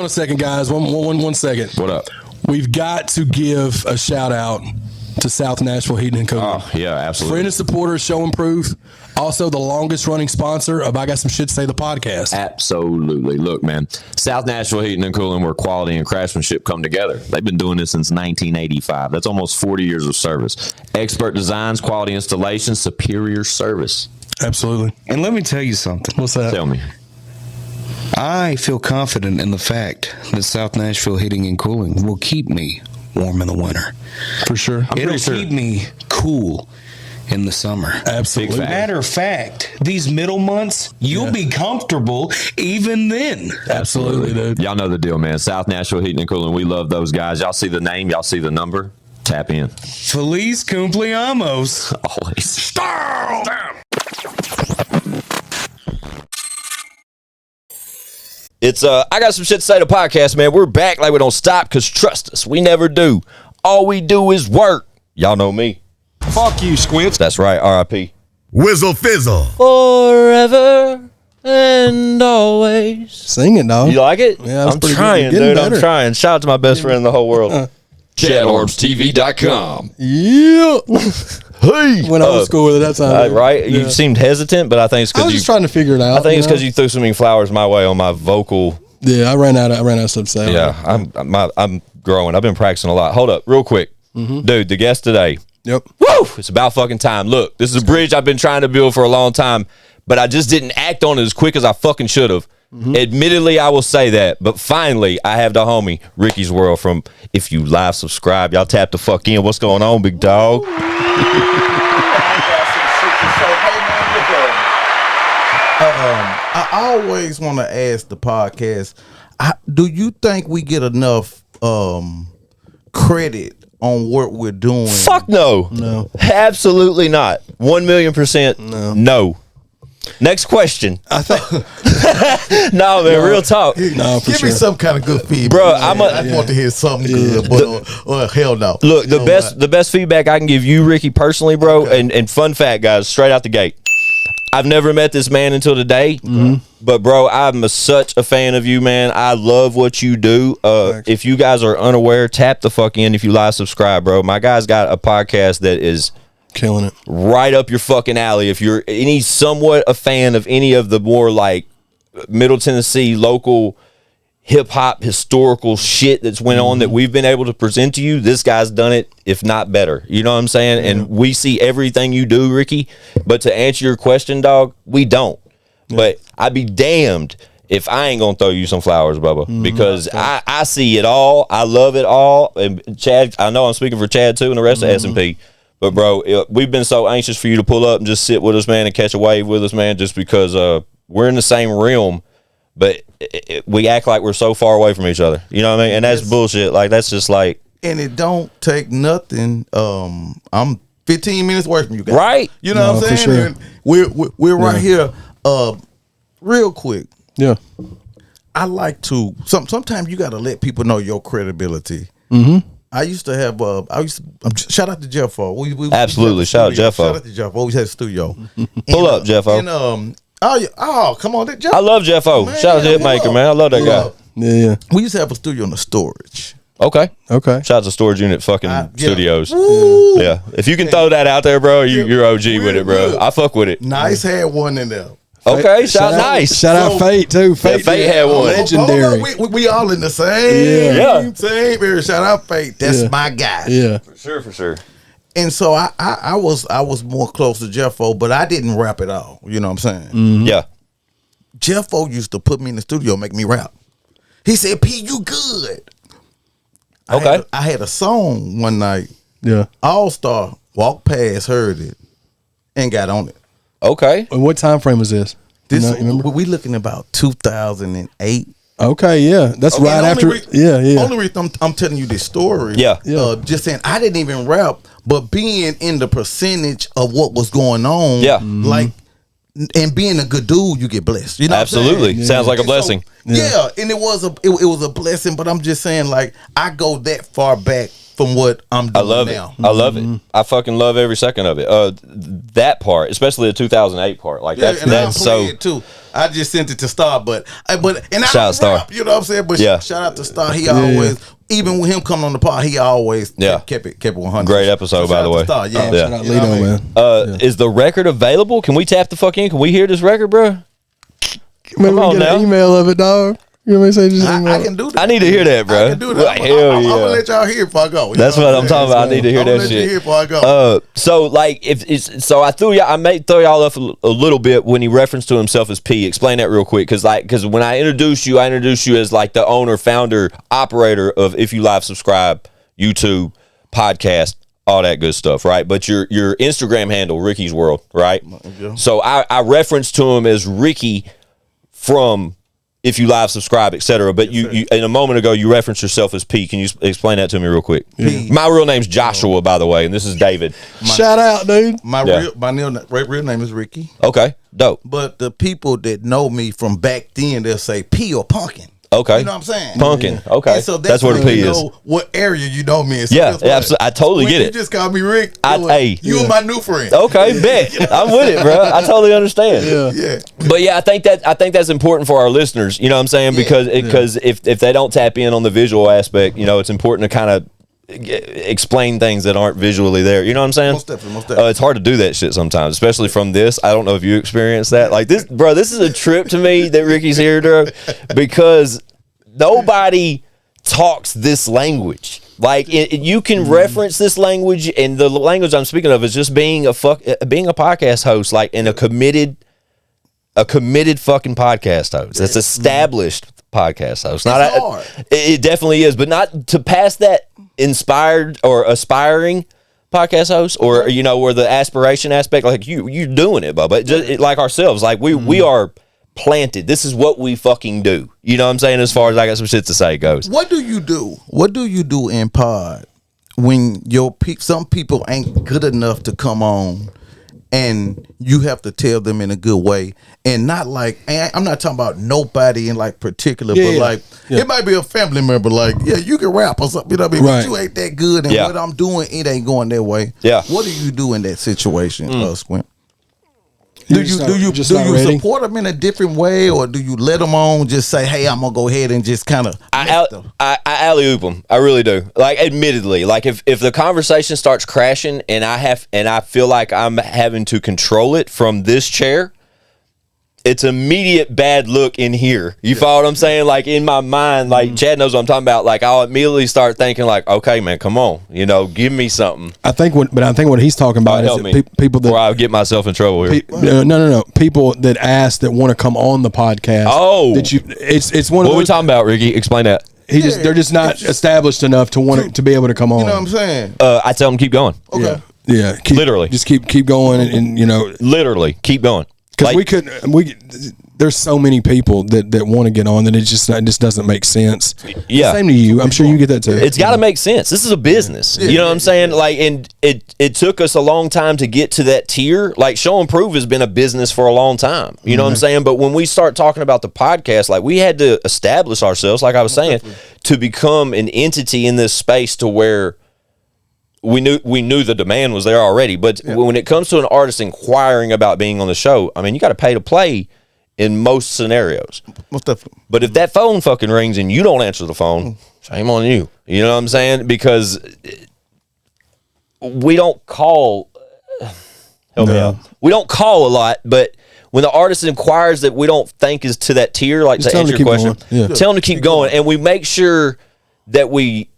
a second, guys. One second. What up? We've got to give a shout out to South Nashville Heating and Cooling. Oh, yeah, absolutely. Friend and supporter, show and proof. Also, the longest running sponsor of I Got Some Shit to Say, the podcast. Absolutely. Look, man, South Nashville Heating and Cooling, where quality and craftsmanship come together. They've been doing this since 1985. That's almost 40 years of service. Expert designs, quality installations, superior service. Absolutely. And let me tell you something. What's that? Tell me. I feel confident in the fact that South Nashville Heating and Cooling will keep me warm in the winter. For sure. It'll keep me cool in the summer. Absolutely. Matter of fact, these middle months, you'll be comfortable even then. Absolutely, dude. Y'all know the deal, man. South Nashville Heating and Cooling. We love those guys. Y'all see the name. Y'all see the number. Tap in. Feliz cumpleaños. Always. It's I Got Some Shit to Say, the podcast, man. We're back like we don't stop, because trust us, we never do. All we do is work. Y'all know me. Fuck you, Squints. That's right, R.I.P. Whizzle Fizzle. Forever and always. Sing it, dog. You like it? Yeah, that's I'm pretty trying, good. dude. Getting I'm trying. Shout out to my best friend in the whole world. ChadArmesTV.com. Yeah. Hey. Went old school with it that time. Right? Yeah. You seemed hesitant, but I think it's I because was just trying to figure it out. I think it's because you threw so many flowers my way on my vocal. Yeah, I ran out of stuff to say. Yeah, I'm growing. I've been practicing a lot. Hold up, real quick. Dude, the guest today. Yep. Woo! It's about fucking time. Look, this is a bridge I've been trying to build for a long time, but I just didn't act on it as quick as I fucking should have. Admittedly, I will say that, but finally, I have the homie RickiesWorld from. If you live subscribe, y'all tap the fuck in. What's going on, big dog? I always want to ask the podcast, do you think we get enough credit on what we're doing? Fuck no. No. Absolutely not. 1,000,000% no. Next question. I think. No, man, real talk. No, for Give sure. me some kind of good feedback. Bro, man. I just want to hear something good, but hell no. Look, the best feedback I can give you, Ricky, personally, bro, and fun fact, guys, straight out the gate. I've never met this man until today, but bro, I'm such a fan of you, man. I love what you do. If you guys are unaware, tap the fuck in. If you live subscribe, bro. My guy's got a podcast that is Killing it. right up your fucking alley. If you're any somewhat a fan of any of the more like Middle Tennessee local hip hop historical shit that's went on that we've been able to present to you, this guy's done it, if not better. You know what I'm saying? And we see everything you do, Ricky. But to answer your question, dog, we don't. But I'd be damned if I ain't gonna throw you some flowers, Bubba, because I see it all. I love it all. And Chad, I know I'm speaking for Chad too, and the rest of S&P. But bro, we've been so anxious for you to pull up and just sit with us, man, and catch a wave with us, man, just because we're in the same realm. But we act like we're so far away from each other. You know what I mean? And that's bullshit. Like, that's just like... And it don't take nothing. I'm 15 minutes away from you guys. Right. You know what I'm saying? Sure. And we're right here. Real quick. Yeah. I like to... Sometimes you got to let people know your credibility. I used to have shout out to Jeffo. We Absolutely. Shout out Jeffo. Shout out to Jeffo. Always had a studio. Pull up, Jeffo. And come on, Jeff. I love Jeffo. Man, Shout out to Hitmaker, man. I love that guy. Yeah. We used to have a studio in the storage. Okay. Okay. Shout out to Storage Unit fucking studios. Woo. Yeah. If you can throw that out there, bro, you're OG with it, bro. good. I fuck with it. Nice had one in there. Okay. Shout nice. Shout out Fate too. Fate had one. Legendary. We all in the same Yeah. same area. Shout out Fate. That's my guy. Yeah. For sure. And so I was more close to Jeffo, but I didn't rap at all. You know what I'm saying? Yeah. Jeffo used to put me in the studio, make me rap. He said, "P, you good." Okay. I had a song one night. Yeah. All Star walked past, heard it, and got on it. Okay. And what time frame was this? This You remember? we looking about 2008. Okay, yeah. That's Okay, right the after. only Yeah. Only reason I'm telling you this story. Yeah. Just saying I didn't even rap, but being in the percentage of what was going on. Yeah. Like, and being a good dude, you get blessed. You know, Absolutely. What I'm saying? Sounds like a And so, blessing. yeah, and it was a blessing. But I'm just saying, like, I go that far back from what I'm doing I love now. it. I love it. I fucking love every second of it. That part, especially the 2008 part, like Yeah, that's and that's I so. it too. I just sent it to Star, but I Shout out Star. rap, you know what I'm saying? But Yeah. shout out to Star. He always, even with him coming on the pod, he always kept it 100. Great episode, So by shout the out to way. Star, yeah. Yeah. Shout out You know what I Lito, mean? man. Is the record available? Can we tap the fuck in? Can we hear this record, bro? Maybe on we get now. an email of it, dog. You know what I'm saying? Just email I it. can do that. I need to hear that, bro. I can do that. Like, I'm hell gonna yeah. let y'all hear before I go. You That's know what I'm saying? talking about. I need to hear I'm that gonna let you shit. hear before I go. So like if it's so I threw y'all, I may throw y'all off a little bit when he referenced to himself as P. Explain that real quick, because when I introduced you as like the owner, founder, operator of If You Live Subscribe, YouTube, podcast, all that good stuff, right? But your Instagram handle, Ricky's World, right? Yeah. So I referenced to him as Ricky from If You Live Subscribe, etc. But you in a moment ago you referenced yourself as P. Can you explain that to me real quick? P. My real name's Joshua, by the way, and this is David. Shout out, dude. My Yeah. real name is Ricky. Okay, dope. But the people that know me from back then, they'll say P or Punkin. Okay. You know what I'm saying? Pumpkin. Okay. And so That's where the how P you is. know what area you know me in. So Yeah, guess what? absolutely. I totally When get you it. just call me Rick. Hey. You and my new friend. Okay, bet. I'm with it, bro. I totally understand. Yeah. But yeah, I think that's important for our listeners. You know what I'm saying? Because if they don't tap in on the visual aspect, you know, it's important to kind of explain things that aren't visually there. You know what I'm saying? Most definitely. It's hard to do that shit sometimes, especially from this. I don't know if you experienced that. Like this, bro. This is a trip to me that Ricky's here, bro, because nobody talks this language. Like you can reference this language, and the language I'm speaking of is just being a podcast host, like in a committed fucking podcast host. That's established podcast host. Not hard. It definitely is, but not to pass that inspired or aspiring podcast host, or you know, or the aspiration aspect. Like you're doing it, Bubba. Just like ourselves. Like we are planted. This is what we fucking do. You know what I'm saying? As far as I got some shit to say goes. What do you do? What do you do in pod when some people ain't good enough to come on, and you have to tell them in a good way, and not like, I'm not talking about nobody in like particular, but like it might be a family member. Like, yeah, you can rap or something. You know what I mean? Right. But you ain't that good, and what I'm doing, it ain't going their way. Yeah. What do you do in that situation, Squint? You're Do you just not ready? support them in a different way, or do you let them on? Just say, "Hey, I'm gonna go ahead and just kind of." I alley-oop them. I really do. Like, admittedly, like if the conversation starts crashing and I feel like I'm having to control it from this chair, it's immediate bad look in here. You follow what I'm saying? Like in my mind, like Chad knows what I'm talking about. Like I'll immediately start thinking, like, okay, man, come on, you know, give me something. I think what he's talking about Help is me. that people that Or I'll get myself in trouble here. no, people that ask that want to come on the podcast. Oh. that it's one of What are we those. talking about, Ricky? Explain that. They're just not established enough to want to be able to come on. You know what I'm saying? I tell them keep going. Okay. Yeah, Literally. just keep going, and you know, Literally, keep going. because Like, there's so many people that want to get on that it just doesn't make sense. Yeah. Same to you. I'm sure you get that too. It's got to make sense. This is a business. You know what I'm saying? Like, and it took us a long time to get to that tier. Like, Show and Prove has been a business for a long time. You know what I'm saying? But when we start talking about the podcast, like, we had to establish ourselves, like I was saying, to become an entity in this space to where we knew the demand was there already. But when it comes to an artist inquiring about being on the show, I mean, you got to pay to play in most scenarios. Most definitely. But if that phone fucking rings and you don't answer the phone, shame on you. You know what I'm saying? Because we don't call. Help me out. We don't call a lot, but when the artist inquires that we don't think is to that tier, like Just to tell them answer to your keep question, going. Yeah. tell them to keep going, and we make sure that we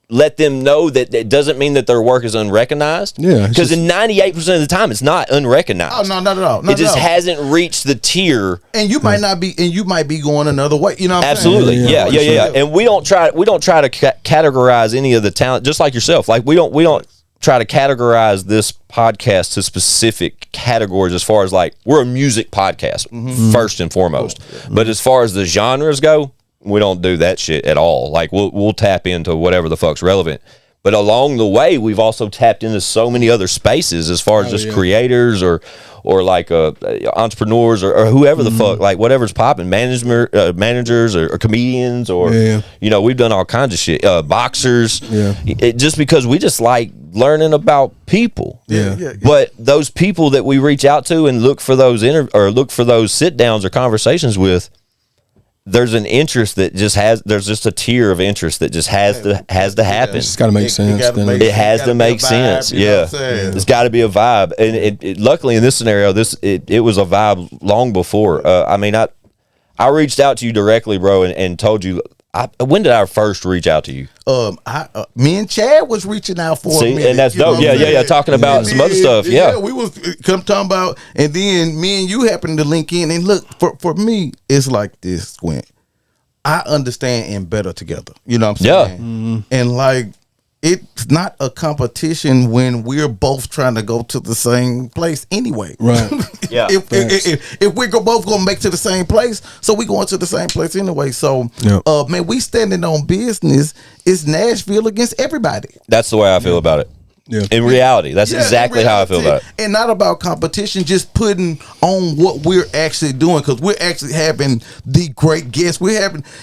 let them know that it doesn't mean that their work is unrecognized. Yeah, it's because just- in 98% of the time, it's not unrecognized. Oh no, not at all. It just hasn't reached the tier. And you might not be, and you might be going another way. You know what I'm Absolutely, saying? yeah. And we don't try to categorize any of the talent, just like yourself. Like we don't try to categorize this podcast to specific categories. As far as like, we're a music podcast first and foremost, but as far as the genres go, we don't do that shit at all. Like we'll tap into whatever the fuck's relevant. But along the way, we've also tapped into so many other spaces as far as just creators or like entrepreneurs or whoever the fuck, like whatever's popping, managers or comedians or you know, we've done all kinds of shit. Boxers, just because we just like learning about people. But those people that we reach out to and look for those look for those sit downs or conversations with, there's an interest that just there's just a tier of interest that just has to happen. It's got to make sense. It has to make sense. It's got to be a vibe. And it luckily in this scenario, it was a vibe long before. I mean, I reached out to you directly, bro, and told you. When did I first reach out to you? Me and Chad was reaching out for a minute, and that's dope. Yeah. Talking about some other stuff. Yeah, we was talking about, and then me and you happened to link in. And look, for me, it's like this, Gwen. I understand and better together. You know what I'm saying? And like, it's not a competition when we're both trying to go to the same place anyway. Right. If we're both gonna make to the same place, so we going to the same place anyway. So, man, we standing on business. It's Nashville against everybody. That's the way I feel about it. Yeah. In reality, that's exactly how I feel about it. And not about competition, just putting on what we're actually doing, because we're actually having the great guests.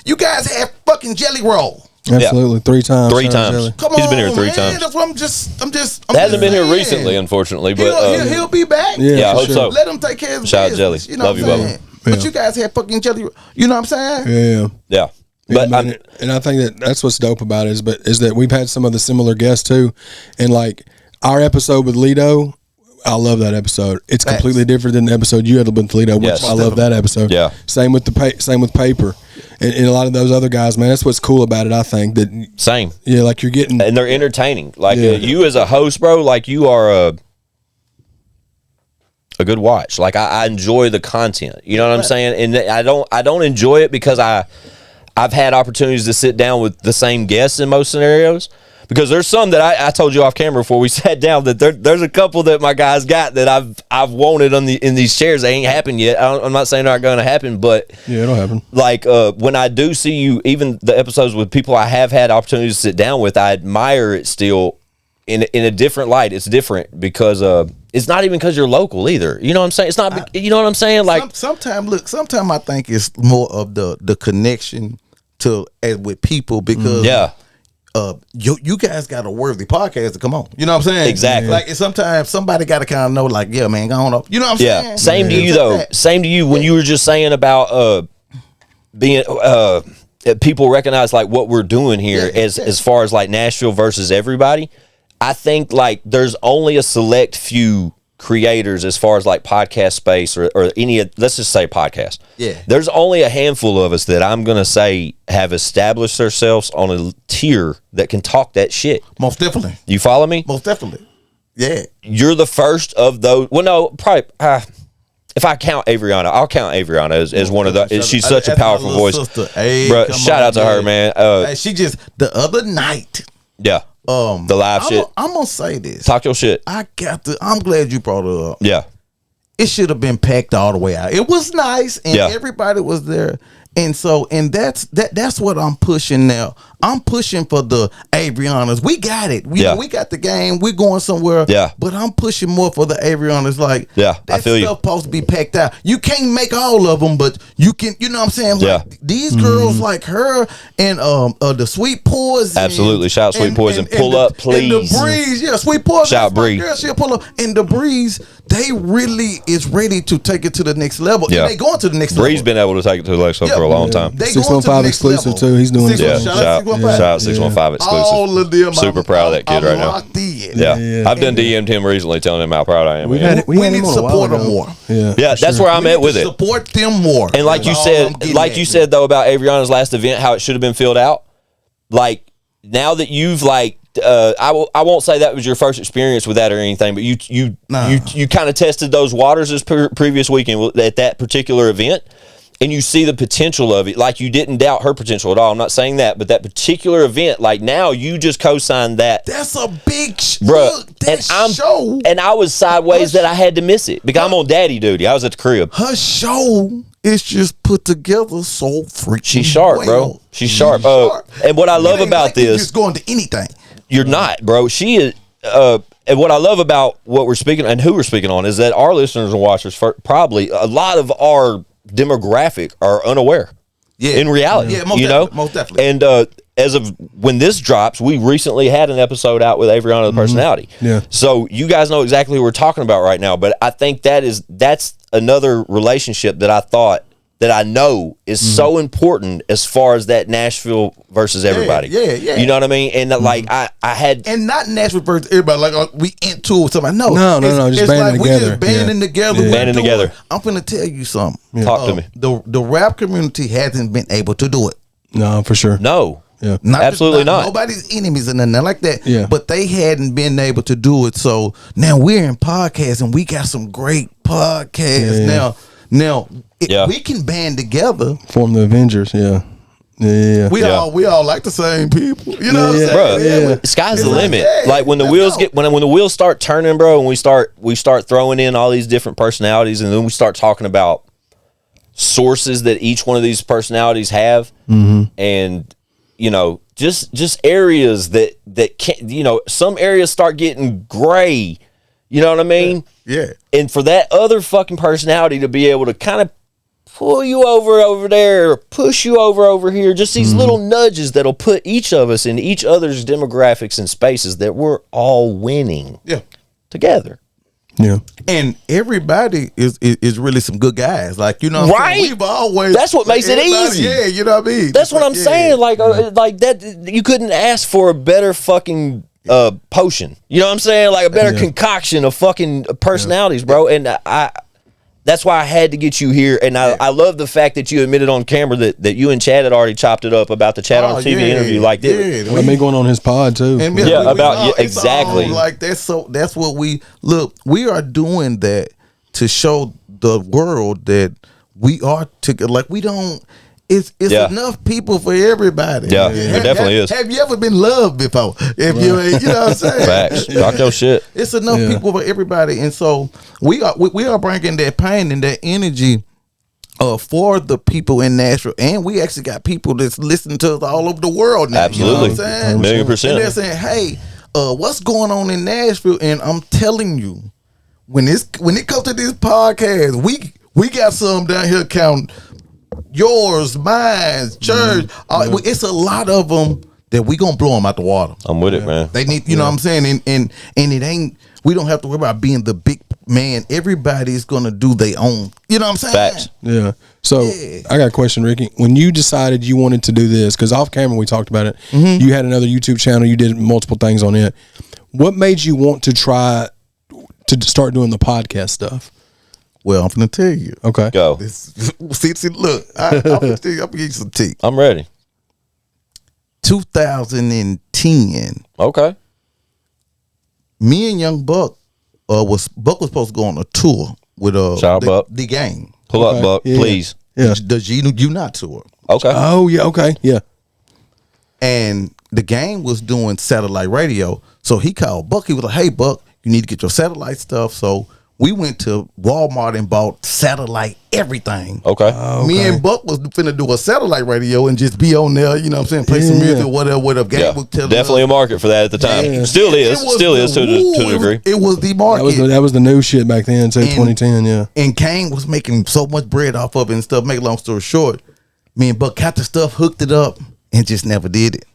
You guys have fucking Jelly Roll. Absolutely, 3 times. 3 times. Come He's on, been here 3 man. times. That's what I'm just hasn't been here saying. recently, unfortunately, but he'll be back. Yeah, I hope so. Let him take care of his Shout out business. Jelly. You know Love what I'm you, saying? Bubba. But you guys have fucking Jelly. You know what I'm saying? Yeah. But and I think that's what's dope about it is that we've had some of the similar guests too, and like our episode with Lido, I love that episode. It's completely different than the episode you had with Lido, which I love that episode. Yeah. Same with Paper, and a lot of those other guys, man. That's what's cool about it. I think that same. Yeah, like you're getting, and they're entertaining. Like you as a host, bro. Like you are a good watch. Like I enjoy the content. You know what I'm saying? And I don't enjoy it because I've had opportunities to sit down with the same guests in most scenarios. Because there's some that I told you off camera before we sat down that there's a couple that my guys got that I've wanted in these chairs. They ain't happened yet. I'm not saying they're not going to happen, but it'll happen. Like when I do see you, even the episodes with people I have had opportunities to sit down with, I admire it still in a different light. It's different because it's not even because you're local either. You know what I'm saying? It's not. You know what I'm saying? Like sometimes I think it's more of the connection with people because you guys got a worthy podcast to come on. You know what I'm saying? Exactly. Like sometimes somebody got to kind of know, like, yeah, man, go on up. You know what I'm saying? Same to you though. Same to you when you were just saying about being people recognize like what we're doing here as far as like Nashville versus everybody. I think like there's only a select few creators as far as like podcast space or any, let's just say podcast. Yeah. There's only a handful of us that I'm going to say have established ourselves on a tier that can talk that shit. Most definitely. You follow me? Most definitely. Yeah. You're the first of those. Well, no, probably. If I count Avriana, I'll count Avriana as one of the. She's such a powerful voice. Hey, bro, shout out to her, man. She just the other night. Yeah. The live shit. I'm gonna say this. Talk your shit. I'm glad you brought it up. Yeah. It should have been packed all the way out. It was nice, and everybody was there. And so, and that's what I'm pushing now. I'm pushing for the Avrianas. We got it. We got the game. We're going somewhere. Yeah. But I'm pushing more for the Avrianas. Like, I feel you. Supposed to be packed out. You can't make all of them, but you can. You know what I'm saying? Like, these girls like her and the Sweet Poison. Absolutely. Shout Sweet Poison. Pull up, please. And the Breeze. Sweet Poison. Shout Breeze. Girl, she'll pull up. And the Breeze, they really is ready to take it to the next level. Yeah. And they going to the next level. Breeze been able to take it to the next level for a long time. 615 exclusive too. He's doing it. Shout out 615 exclusive. All of them. Super proud of that kid right now. Yeah. I've done DM'd him recently telling him how proud I am. We need to support them more. Yeah, that's where I'm at with it. Support them more. And like you said though about Avriana's last event, how it should have been filled out. Like now that you've like I won't say that was your first experience with that or anything, but you kind of tested those waters this previous weekend at that particular event, and you see the potential of it. Like you didn't doubt her potential at all. I'm not saying that, but that particular event, like now you just co-signed that. That's a big bruh. And I was sideways that I had to miss it because I'm on daddy duty. I was at the crib. Her show is just put together so freaking She's sharp, bro. She's sharp. And what I love about this, just going to anything. You're not, bro. She is. And what I love about what we're speaking and who we're speaking on is that our listeners and watchers, probably a lot of our demographic are unaware. Yeah. In reality, Yeah, most definitely. And as of when this drops, we recently had an episode out with Avriana the Personality. Yeah. So you guys know exactly what we're talking about right now. But I think that's another relationship that I know is so important as far as that Nashville versus everybody. Yeah. You know what I mean? And like I had, and not Nashville versus everybody. Like we into something. No, just banding we together. just banding together. Yeah. Banding together. I'm finna tell you something. Talk to me. The rap community hasn't been able to do it. No, for sure. No. Yeah. Absolutely not. Nobody's enemies and nothing like that. Yeah. But they hadn't been able to do it. So now we're in podcasts and we got some great podcasts now. We can band together. Form the Avengers. Yeah. We all like the same people. You know what I'm saying? Bro, sky's the limit. Hey, like when the wheels when the wheels start turning, bro, and we start throwing in all these different personalities, and then we start talking about sources that each one of these personalities have, and just areas that can't, some areas start getting gray. You know what I mean? Yeah. And for that other fucking personality to be able to kind of pull you over there, or push you over here, just these little nudges that'll put each of us in each other's demographics and spaces that we're all winning together. Yeah. And everybody is really some good guys. Like, right? We've always, that's what makes it easy. Yeah, you know what I mean? That's what I'm saying. Like that, you couldn't ask for a better fucking potion. You know what I'm saying? Like a better concoction of fucking personalities, bro. And that's why I had to get you here. And I love the fact that you admitted on camera that you and Chad had already chopped it up about the ChadArmesTV interview. Like this. Well, me going on his pod too. And exactly. Like that's what we look. We are doing that to show the world that we are together. Like we don't. It's enough people for everybody. Yeah, it definitely is. Have you ever been loved before? If you ain't, you know what I'm saying? Facts. Talk your shit. It's enough people for everybody, and so we are bringing that pain and that energy for the people in Nashville, and we actually got people that's listening to us all over the world now. Absolutely, you know what I'm saying? 1,000,000%. And they're saying, "Hey, what's going on in Nashville?" And I'm telling you, when it comes to this podcast, we got some down here counting. Yours, mine, church. It's a lot of them that we gonna blow them out the water. I'm with it, man. They need, you know what I'm saying, and it ain't. We don't have to worry about being the big man. Everybody's gonna do their own. You know what I'm saying? Facts. Yeah. So I got a question, Ricky. When you decided you wanted to do this, because off camera we talked about it, you had another YouTube channel. You did multiple things on it. What made you want to try to start doing the podcast stuff? Well, I'm gonna tell you. Okay. Go. See, look, I'm gonna tell you. I'm gonna give you some tea. I'm ready. 2010. Okay. Me and Young Buck was supposed to go on a tour with the gang. Pull up, Buck, please. Yeah. The G Not tour. Okay. Oh yeah. Okay. Yeah. And the gang was doing satellite radio, so he called Buck. He was like, "Hey, Buck, you need to get your satellite stuff." So we went to Walmart and bought satellite everything. Okay. Me and Buck was finna do a satellite radio and just be on there, you know what I'm saying, play some music or whatever. Gang was telling definitely us. a market for that at the time. Yeah. Still is to a degree. It was the market. That was the new shit back then, too, 2010, yeah. And Kane was making so much bread off of it and stuff. Make a long story short, me and Buck got the stuff, hooked it up, and just never did it.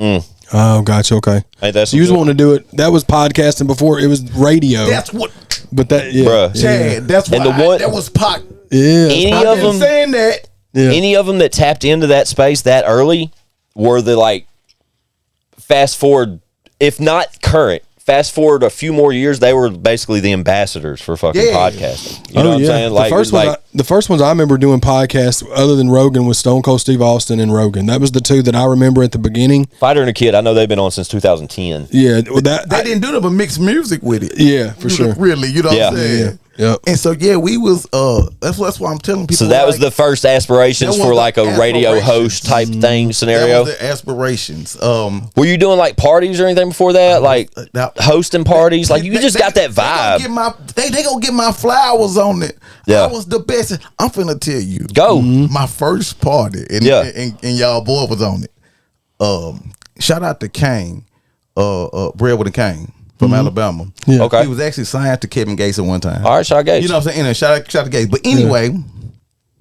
Oh, gotcha. Okay. Hey, that's so you just wanted to do it. That was podcasting before it was radio. That's what. But that, yeah. Bruh. Chad, that's why that was pot. Yeah. Any I've of been them saying that. Yeah. Any of them that tapped into that space that early were the like fast forward, if not current, fast forward a few more years, they were basically the ambassadors for fucking podcasting. You know what I'm saying? The first ones I remember doing podcasts other than Rogan was Stone Cold Steve Austin and Rogan. That was the two that I remember at the beginning. Fighter and a Kid, I know they've been on since 2010. Yeah, well, they didn't do that, but mix music with it. Yeah, for sure. Really, you know what I'm saying? Yeah. And so we was that's why I'm telling people. So that was the first aspirations for like a radio host type thing scenario. That was the aspirations. Were you doing like parties or anything before that? Like hosting parties? Like you just got that vibe. They gonna get my flowers on it. Yeah. I was the best. I'm finna tell you. Go. My first party and y'all boy was on it. Shout out to Kane. Redwood and Kane from Alabama. Yeah. Okay. He was actually signed to Kevin Gates at one time. All right, shout out Gates. You know what I'm saying? And shout out to Gates. But anyway,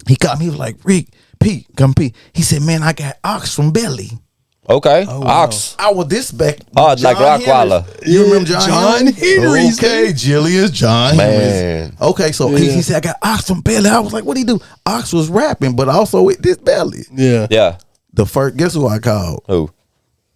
he called me. He was like, Rick, Pete, come Pete. He said, man, I got ox from Belly. Okay. Oh, wow. Ox. I was this back. Oh, like Rockweiler. You remember John Henry's? Okay, Jillian's John Man. Henry's. Okay, so he said, I got ox from Belly. I was like, what do he do? Ox was rapping, but also with this Belly. Yeah. Yeah. The first, guess who I called? Who?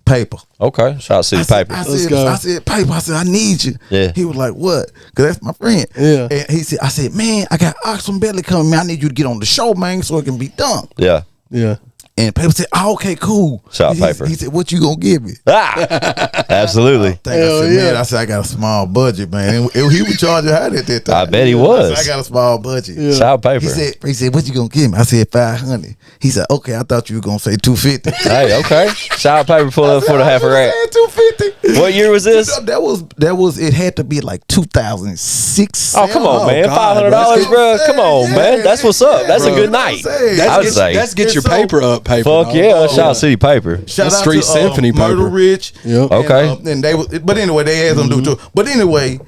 Paper. Okay. Shout out City Paper. I Let's said, go. Paper, I said, I need you. Yeah. He was like, what? Because that's my friend. Yeah. And he said, I said, man, I got ox from Belly coming, man. I need you to get on the show, man, so it can be done. Yeah. Yeah. And Paper said, oh, okay, cool. Shout out He- Paper. He said, what you gonna give me? Ah. Absolutely. I said, man, I said, I got a small budget, man. And he was charging high at that time. I bet he was. I said, I got a small budget. Shout out Paper. He said, what you gonna give me? I said, 500. He said, okay, I thought you were gonna say 250. Hey, okay. Shout out Paper pulling up for the half a rack. 250. What year was this? That was it had to be like 2006. Oh, come on, man. God, $500, bro. Come on, Yeah, man. That's what's up. That's a bro. good night. I would say. Let's get your So- paper up, paper. Fuck dog. yeah. Shout out City Paper. Shout That's out Street to Symphony Myrtle Paper. Rich. Yep. Okay. And they was, but anyway, they had them do too. But anyway,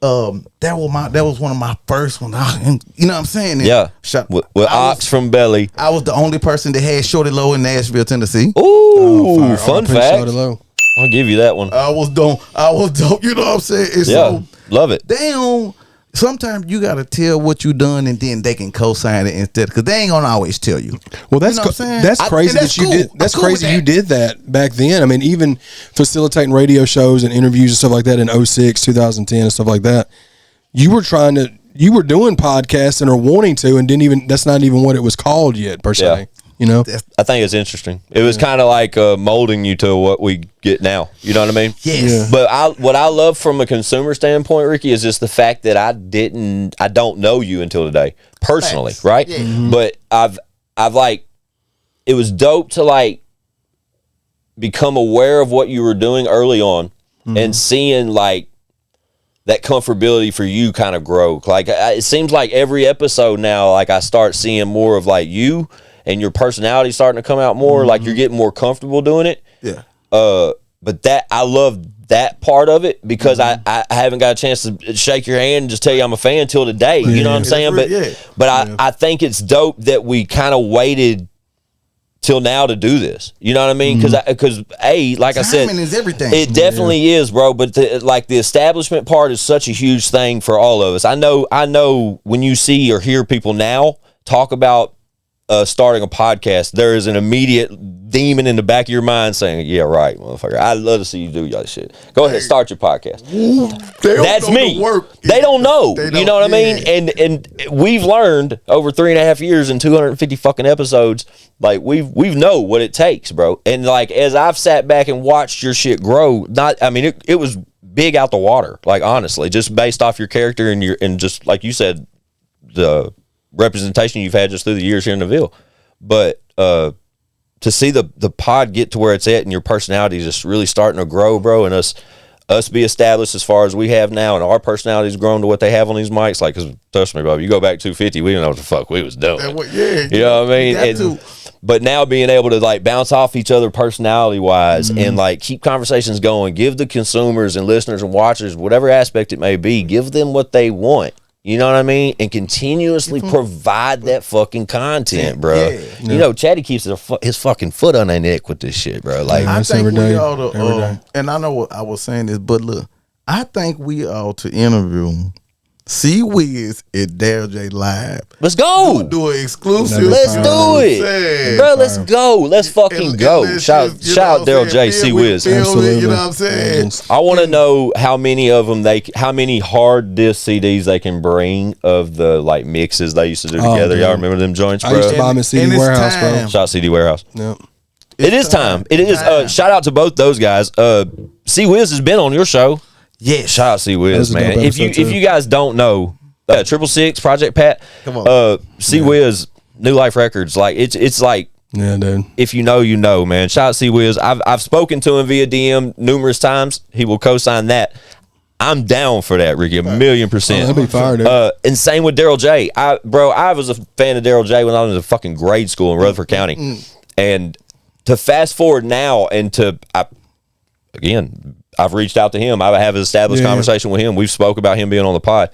that was one of my first ones. You know what I'm saying? And Yeah. shout- With I Ox from Belly. I was the only person that had Shorty Low in Nashville, Tennessee. Ooh, Fire. fun RP fact. Shorty Low. I'll give you that one. I was dope. You know what I'm saying? And Yeah. so Love it. damn. Sometimes you gotta tell what you done, and then they can co-sign it instead, because they ain't gonna always tell you. Well, that's You know what I'm saying? that's crazy and that's that you cool. did. That's I'm cool with crazy you that. did that back then. I mean, even facilitating radio shows and interviews and stuff like that in 06, 2010 and stuff like that. You were doing podcasts and are wanting to, and didn't even. That's not even what it was called yet per se. Yeah. You know. I think it's interesting. It was kind of like molding you to what we get now. You know what I mean? Yes. Yeah. But what I love from a consumer standpoint, Ricky, is just the fact that I don't know you until today personally, Facts. right? Yeah. But I've like, it was dope to like become aware of what you were doing early on and seeing like that comfortability for you kind of grow. Like it seems like every episode now, like I start seeing more of like you and your personality starting to come out more. Like you're getting more comfortable doing it. Yeah. But that I love that part of it because I haven't got a chance to shake your hand and just tell you I'm a fan till today. You know what I'm saying? But I think it's dope that we kind of waited till now to do this. You know what I mean? Because like I said, Timing is everything. it definitely is, bro. But the establishment part is such a huge thing for all of us. I know when you see or hear people now talk about starting a podcast, there is an immediate demon in the back of your mind saying, yeah, right, motherfucker, I'd love to see you do y'all shit. Go ahead, start your podcast. That's me. They don't know. You know what I mean? And we've learned over 3.5 years and 250 fucking episodes, like we've know what it takes, bro. And like as I've sat back and watched your shit grow, it was big out the water, like honestly, just based off your character and just like you said, the representation you've had just through the years here in the Ville. But to see the pod get to where it's at and your personality is just really starting to grow, bro, and us be established as far as we have now, and our personality's grown to what they have on these mics. Like, cause trust me, bro, you go back 250, we didn't know what the fuck we was doing. You know what I mean? But now being able to like bounce off each other personality wise and like keep conversations going, give the consumers and listeners and watchers, whatever aspect it may be, give them what they want. You know what I mean? And continuously provide that fucking content, bro. Yeah. You know, Chatty keeps his fucking foot on their neck with this shit, bro. Like, I That's think every we day. ought to, Every day. and I know what I was saying this, but look, I think we ought to interview C Wiz at Daryl J Live. let's go. Do an exclusive. Let's you do know what I'm it. saying? Bro, let's go. Let's fucking And go. let's Shout just, you know out what Daryl I'm J, saying? C Wiz. Feel it, Absolutely. You know what I'm saying? I want to know how many of them how many hard disc CDs they can bring of the like mixes they used to do Oh, together. dude. Y'all remember them joints, I used to bro? buy them at CD And it's Warehouse, bro. time. Shout out CD Warehouse. Yep. It is time. It is. Shout out to both those guys. C Wiz has been on your show. Yes. Shout out C That Wiz, was a man. dope If episode, you guys don't know, 666 Project Pat, Come on. C Wiz, New Life Records, like it's like. Yeah, dude. If you know, man. Shout out C Wiz. I've spoken to him via DM numerous times. He will co-sign that. I'm down for that, Ricky. 1,000,000%. That'd be fire, dude. And same with Daryl J. I was a fan of Daryl J when I was in fucking grade school in Rutherford County. And to fast forward now and again, I've reached out to him. I have an established conversation with him. We've spoke about him being on the pod.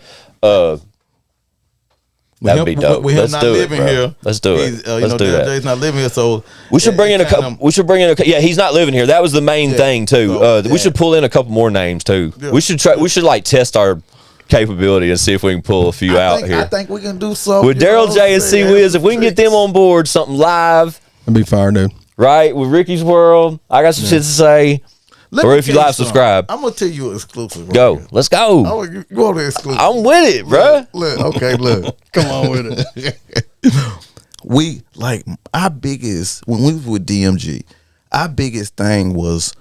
That would be dope. With him Let's not do living it, bro. here. Let's do it. Let's do that. Jay's not living here, so we should bring in a couple. We should bring in a. Yeah, he's not living here. That was the main thing too. So, We should pull in a couple more names too. Yeah. We should try. We should like test our capability and see if we can pull a few out here. I think we can do something With Daryl J and C Wiz, if we can get them on board, something live, That'd be fire, dude. right? With Ricky's World, I got some shit to say. Or if you live, subscribe. I'm gonna tell you an exclusive. Right Go. here. Let's go. Oh, you go to exclusive. I'm with it, bro. Look. Come on with it. We like our biggest when we was with DMG. Our biggest thing was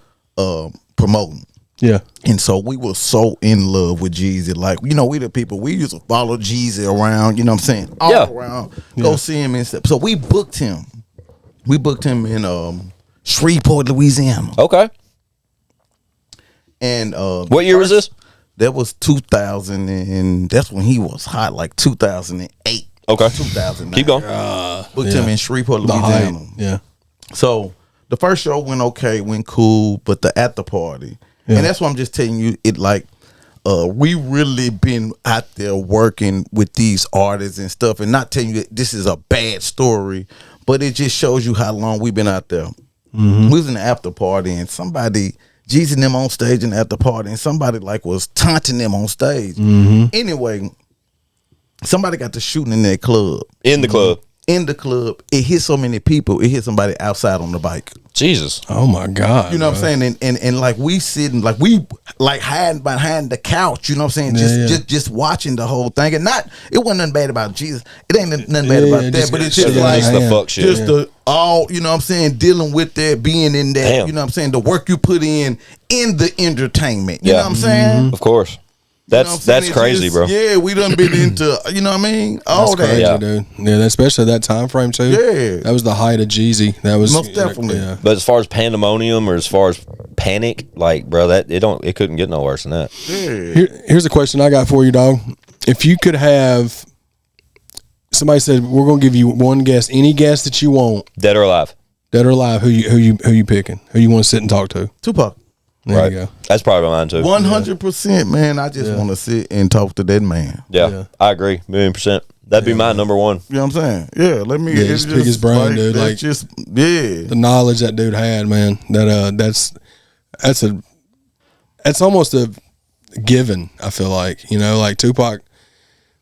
promoting. Yeah. And so we were so in love with Jeezy. Like, you know, we the people, we used to follow Jeezy around, you know what I'm saying? All around. Go see him and stuff. So we booked him. We booked him in Shreveport, Louisiana. Okay. And What year was this? That was 2000 and that's when he was hot, like 2008. Okay. 2009. Keep going. Booked him in Shreveport, The Louisiana. height. Yeah. So the first show went okay, went cool, but the after party, and that's why I'm just telling you, it like we really been out there working with these artists and stuff, and not telling you that this is a bad story, but it just shows you how long we've been out there. We was in the after party, and somebody Jeezy and them on stage in the after party, and somebody like was taunting them on stage. Anyway, somebody got to shooting in that club. In the club. In the club, it hit so many people. It hit somebody outside on the bike. Jesus. Oh my God. You know what I'm saying? And like we sitting, like we like hiding behind the couch. You know what I'm saying? Just watching the whole thing, and not it wasn't nothing bad about Jesus. It ain't nothing bad about that, but it's just like the fuck shit. just the all. You know what I'm saying? Dealing with that, being in that. Damn. You know what I'm saying? The work you put in the entertainment. You know what I'm saying? Of course. You know what I'm That's saying? It's crazy, just- bro. Yeah, we done been into. You know what I mean? All That's crazy, Yeah. dude. Yeah, especially that time frame too. Yeah. That was the height of Jeezy. That was Most definitely. Yeah. But as far as pandemonium or as far as panic, like, bro, that it couldn't get no worse than that. Here's a question I got for you, dog. If you could have somebody said we're gonna give you one guess, any guess that you want, Dead or alive. dead or alive, who you picking? Who you want to sit and talk to? Tupac. There you go. That's probably mine too. 100%, man. I just want to sit and talk to that man. Yeah, I agree. 1,000,000%. That'd be my number one. You know what I'm saying? Yeah, let me Just pick his brain, dude. that's Like just yeah. the knowledge that dude had, man. That's almost a given. I feel like like Tupac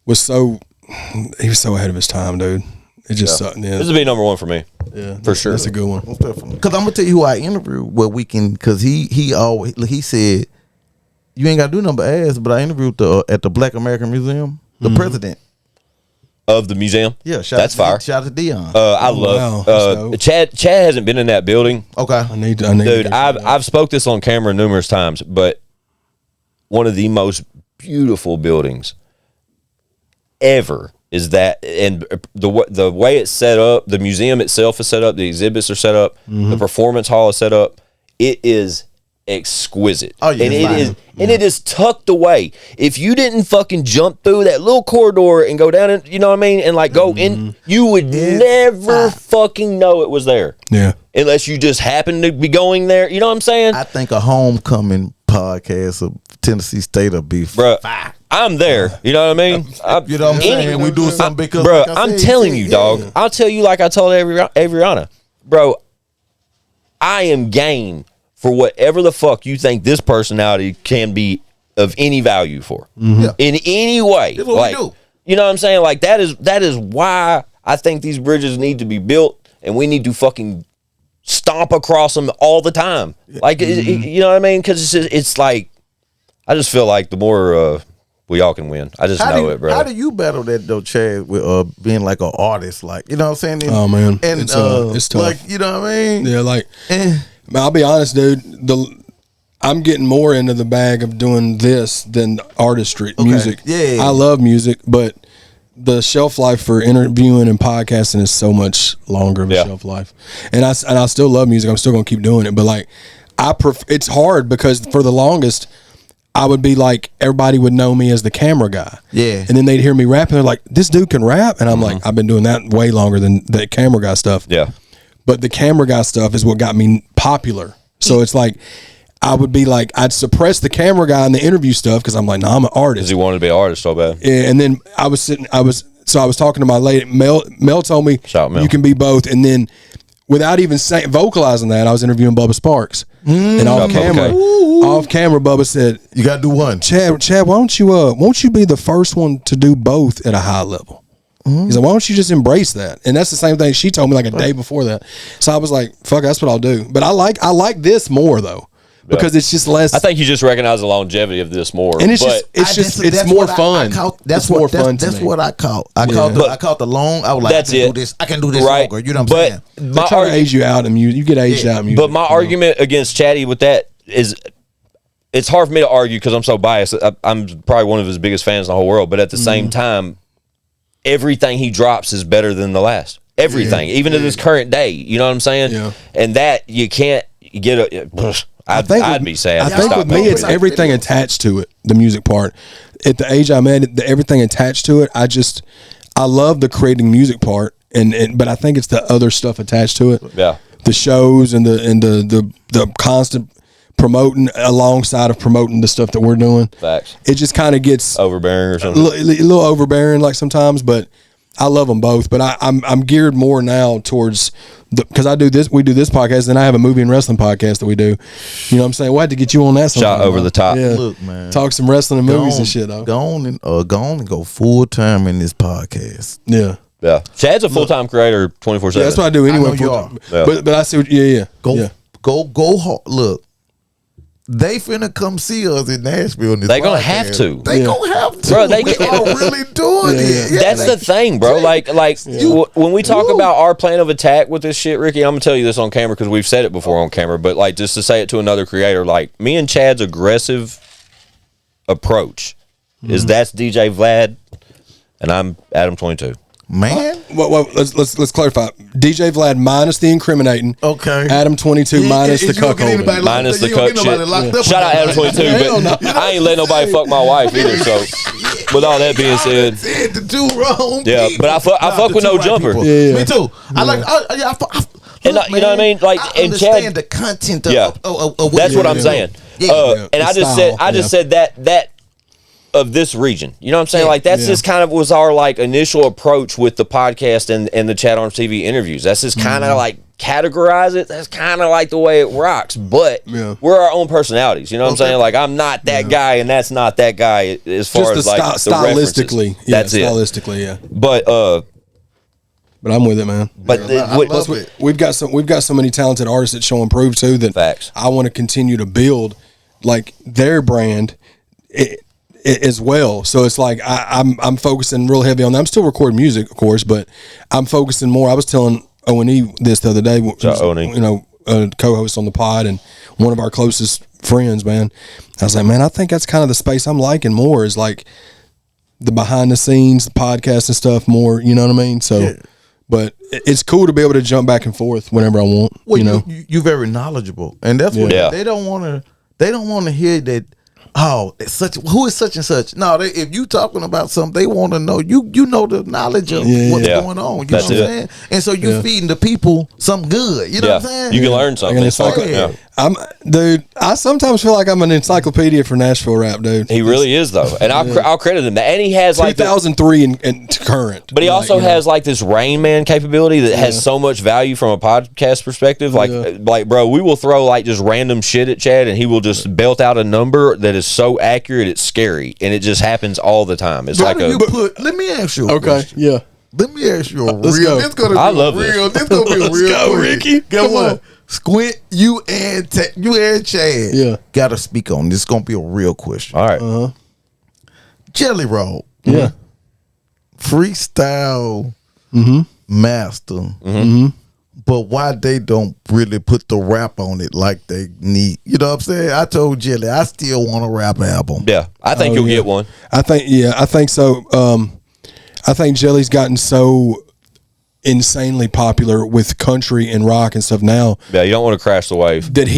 was so ahead of his time, dude. It just sucked. Yeah, This would be number one for me. yeah, for sure. That's a good one. Most definitely. Because I'm gonna tell you who I interviewed where we can. Because he always he said you ain't got to do nothing but ask. But I interviewed at the Black American Museum the president. Of the museum. Yeah, That's fire. Shout out to Dion. I wow. love That's dope. Chad hasn't been in that building. Okay. I need. Dude, I've spoke this on camera numerous times, but one of the most beautiful buildings ever is that, and the way it's set up, the museum itself is set up, the exhibits are set up, the performance hall is set up. It is exquisite. Oh, yeah, and it's fine. it is tucked away. If you didn't fucking jump through that little corridor and go down, you know what I mean, and like go in, you would never fucking know it was there. Yeah. Unless you just happen to be going there. You know what I'm saying? I think a homecoming podcast of Tennessee State will be Bruh, I'm there. You know what I mean? You know what I'm saying? We do something because, bro, like I I'm said, telling yeah, you, dog. yeah. I'll tell you like I told Avriana. Bro, I am game for whatever the fuck you think this personality can be of any value for. Yeah. In any way. That's what we do. You know what I'm saying? Like that is why I think these bridges need to be built and we need to fucking stomp across them all the time. Like, you know what I mean? Because it's like, I just feel like the more we all can win. I just know it, bro. How do you battle that though, Chad, with being like an artist? Like, you know what I'm saying? Oh, man. And It's tough. Like, you know what I mean? Yeah, like man, I'll be honest, dude. I'm getting more into the bag of doing this than artistry, music. Yeah. I love music, but the shelf life for interviewing and podcasting is so much longer of a shelf life. And I still love music. I'm still gonna keep doing it, but like it's hard because for the longest I would be like, everybody would know me as the camera guy. Yeah. And then they'd hear me rap and they're like, this dude can rap? And I'm like, I've been doing that way longer than the camera guy stuff. Yeah. But the camera guy stuff is what got me popular. So it's like, I would be like, I'd suppress the camera guy and the interview stuff because I'm like, no, I'm an artist. Because he wanted to be an artist so bad. Yeah, and then I was talking to my lady. Mel told me Mel. You can be both, and then without even vocalizing that, I was interviewing Bubba Sparks, and off camera, Bubba said, "You got to do one." Chad, won't you be the first one to do both at a high level? He's like, why don't you just embrace that? And that's the same thing she told me like a day before that. So I was like, fuck, that's what I'll do. But I like this more though. Because it's just less. I think you just recognize the longevity of this more, and it's more fun. That's more fun. That's what I caught. I caught the long. I was like, I can do this longer. You know what I'm saying? They try to age you out, and you get aged out. In music, but my argument against Chatty with that is, it's hard for me to argue because I'm so biased. I'm probably one of his biggest fans in the whole world. But at the same time, everything he drops is better than the last. Everything, even to this current day. You know what I'm saying? Yeah. And that you can't get I'd be sad. I think with me, it's everything attached to it. The music part. At the age I'm at, everything attached to it. I love the creating music part, but I think it's the other stuff attached to it. Yeah. The shows and the constant promoting alongside of promoting the stuff that we're doing. Facts. It just kind of gets overbearing or something. A little overbearing, like sometimes, but I love them both. But I'm geared more now towards. Because we do this podcast, and I have a movie and wrestling podcast that we do. You know what I'm saying? We'll have to get you on that sometime. Shot over the top. Yeah. Look, man. Talk some wrestling and movies and shit, though. Go on and go full time in this podcast. Yeah. Yeah. Chad's a full-time creator 24/7. Yeah, that's what I do anyway. I know you are. But I see what, Go hard. Look. They finna come see us in Nashville. They gonna have to. They gonna have to. Bro, they are really doing it. Yeah, that's the thing, bro. Like when we talk about our plan of attack with this shit, Ricky, I'm gonna tell you this on camera because we've said it before on camera. But like, just to say it to another creator, like me and Chad's aggressive approach is that's DJ Vlad, and I'm Adam 22. Man, well, let's clarify. DJ Vlad minus the incriminating. Okay. Adam 22 minus the cuckolding. Minus the cuck shit. Shout out Adam 22, but I ain't let nobody fuck my wife either. So, with all that being said, the two wrong. Yeah, but I fuck with no jumper. Yeah. Me too. I like. You know what I mean? Like, I and understand Chad, the content of what that's what I'm saying. Yeah. And I just said that of this region. You know what I'm saying? Like, that's just kind of was our like initial approach with the podcast and the ChadArmesTV interviews. That's just kind of like categorize it. That's kind of like the way it rocks. But we're our own personalities. You know what I'm saying? Like, I'm not that guy, and that's not that guy as far just as like stylistically. The that's it. Stylistically, yeah. But I'm with it, man. But we've got so many talented artists that show and prove too that facts. I want to continue to build like their brand as well. So it's like I'm focusing real heavy on that. I'm still recording music, of course, but I'm focusing more. I was telling O&E this the other day, you know, a co-host on the pod and one of our closest friends, man. I was like, man, I think that's kind of the space I'm liking more is like the behind the scenes, the podcast and stuff more, you know what I mean? So, but it's cool to be able to jump back and forth whenever I want. Well, you know, you're very knowledgeable, and that's what they don't want to hear that. Oh, it's who is such and such? No, if you talking about something, they want to know. You know the knowledge of what's going on. You know what I'm saying? And so you're feeding the people something good. You know what I'm saying? You can learn something. I sometimes feel like I'm an encyclopedia for Nashville rap, dude. He really is though, and I'll credit him that. And he has like 2003 and to current, but he also has like this Rain Man capability that has so much value from a podcast perspective. Like bro, we will throw like just random shit at Chad, and he will just belt out a number that is so accurate it's scary, and it just happens all the time. It's let me ask you a question. Yeah. Let me ask you a real. It's gonna be I love real. This gonna be a real. Go, Ricky. Come on. Squint, you and Chad. Yeah. Gotta speak on this. It's gonna be a real question. All right. Jelly Roll. Yeah. Freestyle master. But why they don't really put the rap on it like they need? You know what I'm saying? I told Jelly I still want a rap album. Yeah. I think you'll get one. I think so. I think Jelly's gotten so insanely popular with country and rock and stuff now. Yeah, you don't want to crash the wave. That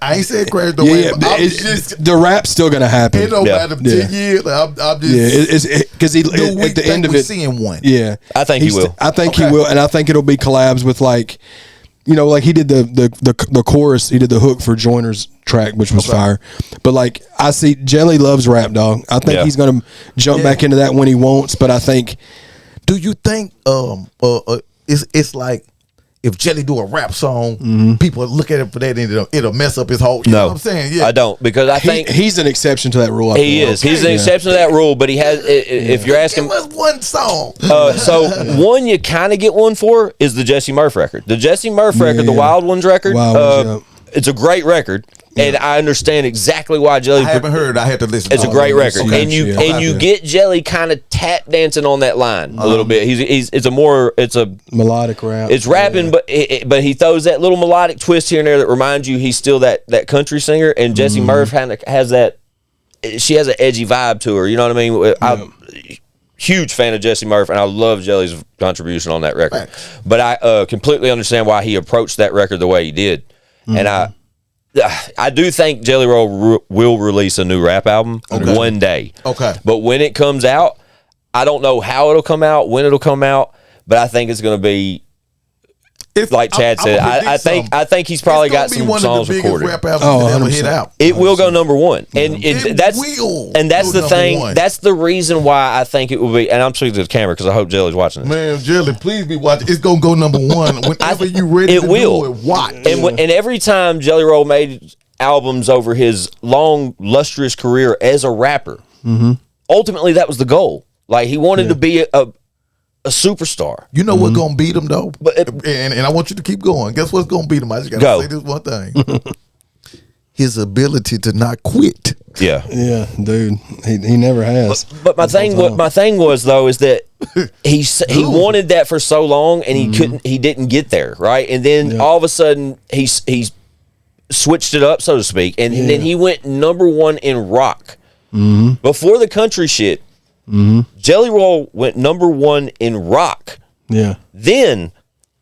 I ain't saying crash the wave. The rap's still gonna happen. It don't matter 10 years. I'm just because at the end of it, seeing one. Yeah, I think he will. I think he will, and I think it'll be collabs with like you know, like he did the chorus, he did the hook for Joyner's track, which was fire. But like I see Jelly loves rap, dog. I think he's gonna jump back into that when he wants. But I think, do you think it's like if Jelly do a rap song, people look at it for that and it'll mess up his whole. You know what I'm saying? Yeah, I don't, because I think he's an exception to that rule. He is. He's an exception to that rule, but he has. If you're asking, give us one song. So one you kind of get one for is the Jesse Murph record. The Jesse Murph record, the Wild Ones record. It's a great record. And I understand exactly why Jelly. I haven't heard. I had to listen. It's a great record, and you get Jelly kind of tap dancing on that line a little bit. It's a melodic rap. It's rapping, but he throws that little melodic twist here and there that reminds you he's still that country singer. And Jesse Murph has that. She has an edgy vibe to her. You know what I mean? I'm huge fan of Jesse Murph, and I love Jelly's contribution on that record. But I completely understand why he approached that record the way he did, and I do think Jelly Roll will release a new rap album one day. Okay. But when it comes out, I don't know how it'll come out, when it'll come out, but I think it's going to be like Chad said. I think he's probably got some songs recorded. Rap albums that ever hit out. It will go number one, and that's the thing. One. That's the reason why I think it will be. And I'm speaking to the camera because I hope Jelly's watching this. Man, Jelly, please be watching. It's gonna go number one whenever you ready. It will. Do it, watch. And every time Jelly Roll made albums over his long, lustrous career as a rapper, ultimately that was the goal. Like he wanted to be a superstar. You know what's gonna beat him though? And I want you to keep going. Guess what's gonna beat him? I just gotta say this one thing. His ability to not quit. Yeah. Yeah, dude. He never has. But my thing was though is that he wanted that for so long and he didn't get there, right? And then all of a sudden he's switched it up, so to speak, and then he went number one in rock. Before the country shit. Jelly Roll went number one in rock. Yeah. Then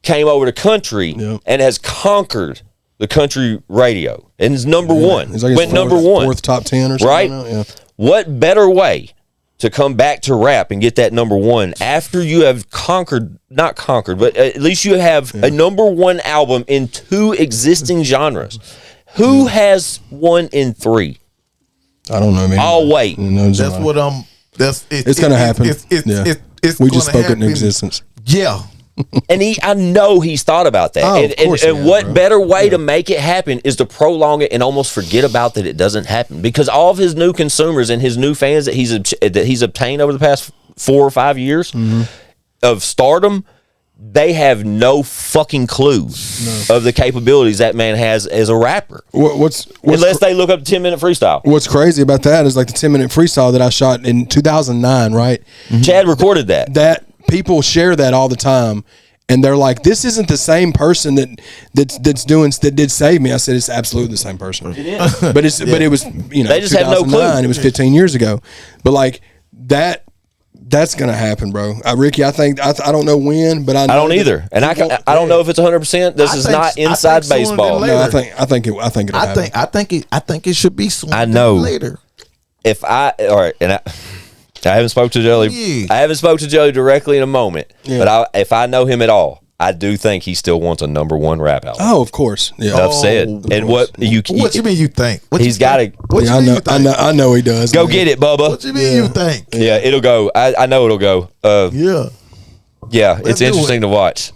came over to country and has conquered the country radio and is number one. Like went number one, fourth top 10 or something. Right? Yeah. What better way to come back to rap and get that number one after you have not conquered, but at least you have a number one album in 2 existing genres. Who has 1 in 3? I don't know. I'll wait. That's what it's going to happen. We just spoke it into existence. Yeah. And I know he's thought about that. And what better way to make it happen is to prolong it and almost forget about that it doesn't happen. Because all of his new consumers and his new fans that he's obtained over the past 4 or 5 years of stardom, they have no fucking clue of the capabilities that man has as a rapper. Unless they look up 10-minute freestyle. What's crazy about that is like the 10-minute freestyle that I shot in 2009, right? Chad recorded that. That people share that all the time, and they're like, "This isn't the same person that did Save Me." I said, "It's absolutely the same person." It is, but it was they just had no clue. It was 15 years ago, but like that. That's gonna happen, bro. Ricky, I think I don't know when, but I don't either, and I don't know if it's 100%. This is not inside baseball. No, I think it'll happen. I think it should be sooner. I know later. I haven't spoke to Jelly. I haven't spoke to Jelly directly in a moment, but if I know him at all, I do think he still wants a number one rap album. Oh, of course. Yeah. Enough said. And what you mean you think? He's got to. I know he does. Go get it, Bubba. What you mean you think? Yeah, it'll go. I know it'll go. Yeah, it's interesting to watch.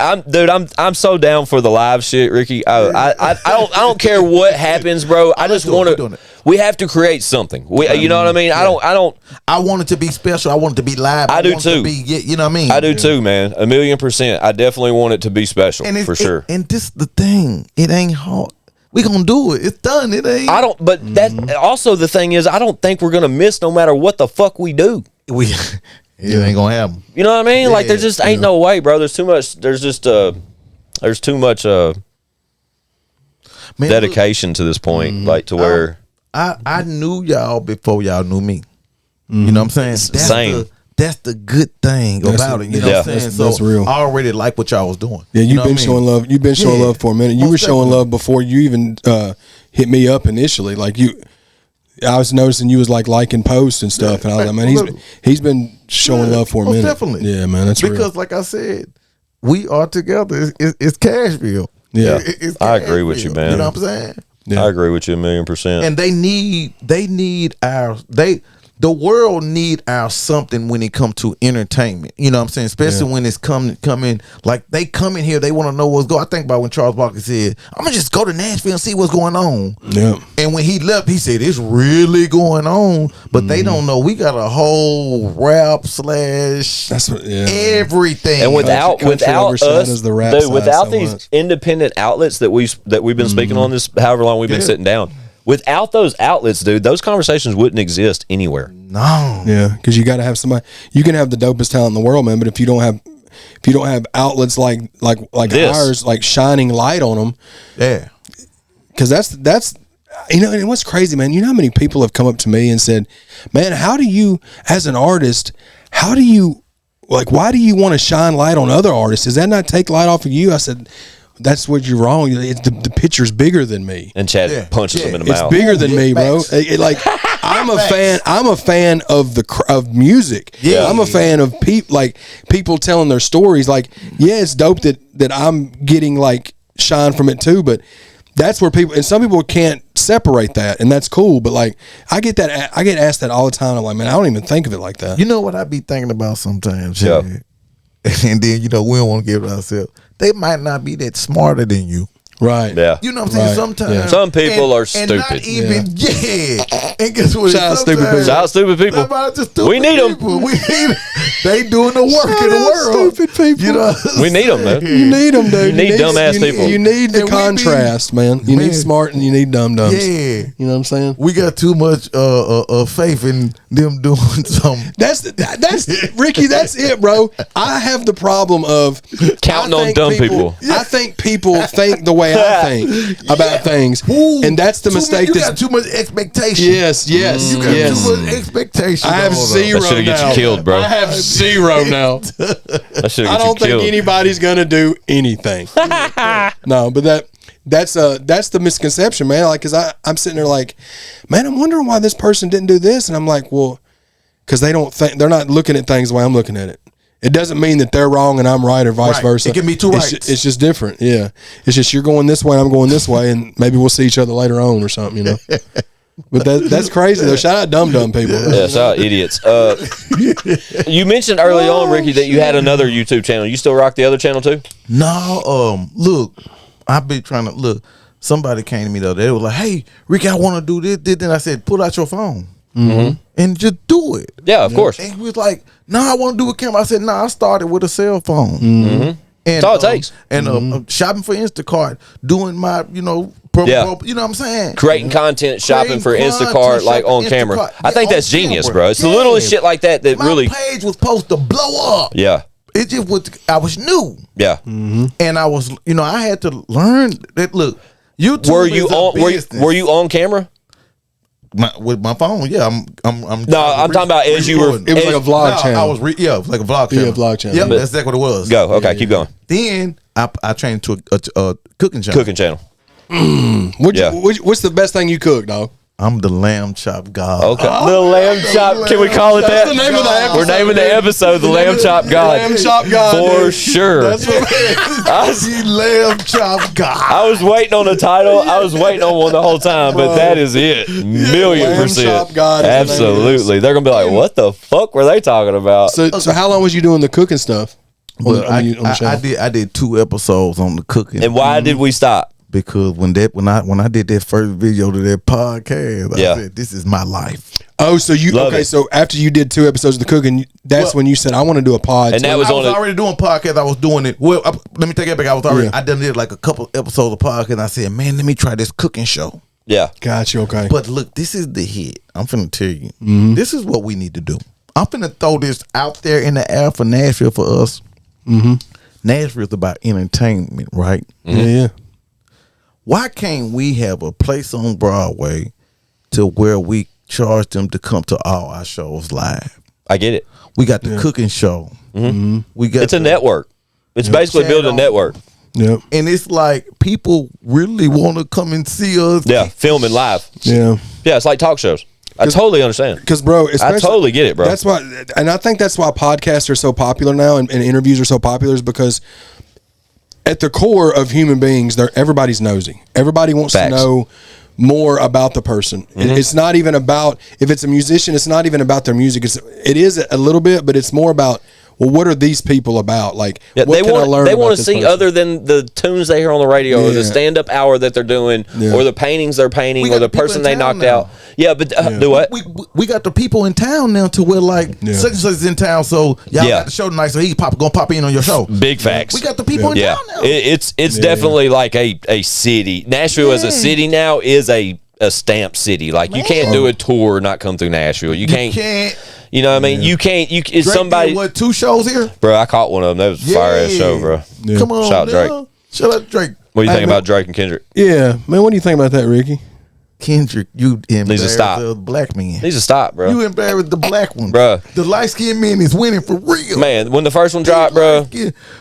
I'm so down for the live shit, Ricky. I don't care what happens, bro. I just want to. We have to create something. You know what I mean? Yeah. I want it to be special. I want it to be live. I do too. You know what I mean? I do too, man. 1,000,000%. I definitely want it to be special for sure. And this the thing. It ain't hard. We gonna do it. It's done. It ain't. I don't. But that also the thing is, I don't think we're gonna miss no matter what the fuck we do. It ain't gonna happen. You know what I mean? Like there just ain't no way, bro. There's too much. There's too much dedication to this point, like to where I knew y'all before y'all knew me. You know what I'm saying? That's the good thing about it. You know what I'm saying? That's real. I already like what y'all was doing. Yeah, you've been showing love. You've been showing love for a minute. You were showing love before you even hit me up initially. Like I was noticing you was like liking posts and stuff, and I was like, man, he's been showing love for a minute. Definitely, yeah, man, that's because real. like I said, we are together. It's Cashville. Yeah. It's I agree with you, man. You know what I'm saying? I agree with you 1,000,000%. And they need the world need our something when it comes to entertainment. You know what I'm saying? Especially when it's coming like they come in here, they want to know what's going on. I think about when Charles Barkley said, I'm gonna just go to Nashville and see what's going on. Yeah. And when he left, he said, it's really going on. But they don't know we got a whole rap / That's what, everything. And without overshadows us, the rap dude, side without so these much. independent outlets that we've been speaking on this, however long we've been sitting down. Without those outlets, dude, those conversations wouldn't exist anywhere. No. Yeah, because you got to have somebody. You can have the dopest talent in the world, man, but if you don't have outlets like This. ours, like shining light on them, Yeah. because that's and what's crazy, man. You know how many people have come up to me and said, "Man, how do you, as an artist, why do you want to shine light on other artists? Does that not take light off of you?" I said, that's what you're wrong. The picture's bigger than me. And Chad punches him in the It's mouth. bigger than me, bro. I'm a fan of music. Yeah. I'm a fan of people telling their stories. Like, yeah, it's dope that I'm getting like shine from it too, but that's where some people can't separate that, and that's cool. But like, I get asked that all the time. I'm like, man, I don't even think of it like that. You know what I be thinking about sometimes, Yeah. Chad? And then, we don't want to give it ourselves. They might not be that smarter than you. Right. Yeah. You know what I'm saying? Right. Sometimes. Yeah. Some people are And not stupid. even, And guess what? Shout out stupid people. Shout out stupid people. Somebody just stupid We need 'em. people. We need They doing the work in the world. Stupid people. You know, We need them, man. You need them, dude. You need dumbass people. You need the And we contrast, man. You need smart and you need dum dums. Yeah. You know what I'm saying? We got too much faith in them doing something. That's Ricky. That's it, bro. I have the problem of Counting I on think dumb people. I think people think the way I think about things, and that's the mistake. You got too much expectation. Yes. You got too much expectation. I have zero That should've now. get you killed, bro. I have zero now. That should I get you don't think killed. anybody's gonna do anything. No, but that's the misconception, man. Like, cause I'm sitting there like, man, I'm wondering why this person didn't do this, and I'm like, well, cause they're not looking at things the way I'm looking at it. It doesn't mean that they're wrong and I'm right, or vice versa. It can be two rights. It's just different. Yeah, it's just you're going this way and I'm going this way, and maybe we'll see each other later on or something, you know. But that's crazy though. Shout out dumb people. Yeah, shout out idiots. You mentioned early on, Ricky, that you had another YouTube channel. You still rock the other channel too? No, look, I've been trying to look. Somebody came to me the other day. They were like, "Hey, Ricky, I want to do this." Then I said, "Pull out your phone and just do it." Yeah, of course. And he was like, "No, I want to do a camera." I said, "No, I started with a cell phone." And, That's all it takes. And shopping for Instacart, doing my, you know Yeah. you know what I'm saying? Creating content, shopping for Creating Instacart, content, like on shopping camera. Instacart. I think Yeah, that's on genius, camera. bro. It's the littlest shit like that My really. page was supposed to blow up. Yeah. It just was. I was new, Yeah. and I was, I had to learn that. Look, YouTube. Were you is a on? business. Were you on camera? With my phone? Yeah, I'm. No, I'm talking about as you were. recording. It was like a vlog channel. I was. It was like a vlog channel. Yeah, vlog channel. Yep, But- that's exactly what it was. Go. Okay, keep going. Then I trained to a cooking channel. Cooking channel. What's the best thing you cook, dog? I'm the LambChop god. Okay. The lamb chop. Can we call it that? That's the name of the episode. We're naming the episode the lamb chop god. Lamb chop god, For dude. sure. That's what The LambChop god. I was waiting on a title. I was waiting on one the whole time, but that is it. Million Lamb percent. chop god is the name of this. Absolutely. They're gonna be like, "What the fuck were they talking about?" So how long was you doing the cooking stuff? But on the channel? I did 2 episodes on the cooking. And why did we stop? Because when I did that first video to that podcast, I said, this is my life. Oh, so Love it. so after you did 2 episodes of the cooking, that's when you said, I want to do a pod. And too. that was I on was it. already doing podcasts. I was doing it. Well, let me take it back. I done did like a couple episodes of podcast. And I said, man, let me try this cooking show. Yeah. Got you. Okay. But look, this is the hit. I'm finna tell you. Mm-hmm. This is what we need to do. I'm finna throw this out there in the air for Nashville for us. Mm-hmm. Nashville's about entertainment, right? Yeah. Why can't we have a place on Broadway to where we charge them to come to all our shows live? I get it. We got the cooking show. Mm-hmm. We got It's a network. It's basically building a network. Yep. and it's like people really want to come and see us. Yeah. Filming live. Yeah. Yeah. It's like talk shows. I totally understand. Because, bro, I totally get it, bro. That's why, and I think that's why podcasts are so popular now, and interviews are so popular, is because at the core of human beings, everybody's nosy. Everybody wants to know more about the person. It's not even about, if it's a musician, it's not even about their music. It is a little bit, but it's more about, well, what are these people about? Like, what can I learn? They want to see other than the tunes they hear on the radio or the stand-up hour that they're doing or the paintings they're painting or the person they knocked out. Yeah, but do what? We got the people in town now to where like such and such is in town, so y'all got the show tonight, so he's gonna pop in on your show. Big facts. We got the people in town now. It's definitely like a city. Nashville as a city now is a stamped city. Like, you can't do a tour and not come through Nashville. You can't. You know what I mean? You can't. It's somebody. What, 2 shows here? Bro, I caught one of them. That was a fire ass show, bro. Yeah. Come on, shout out Drake. Shout out Drake. What do you think about Drake and Kendrick? Yeah, man. What do you think about that, Ricky? Kendrick, you embarrassed stop. the black man. Needs to stop, bro. You embarrassed the black one, bro. The light skinned man is winning for real, man. When the first one dropped, bro,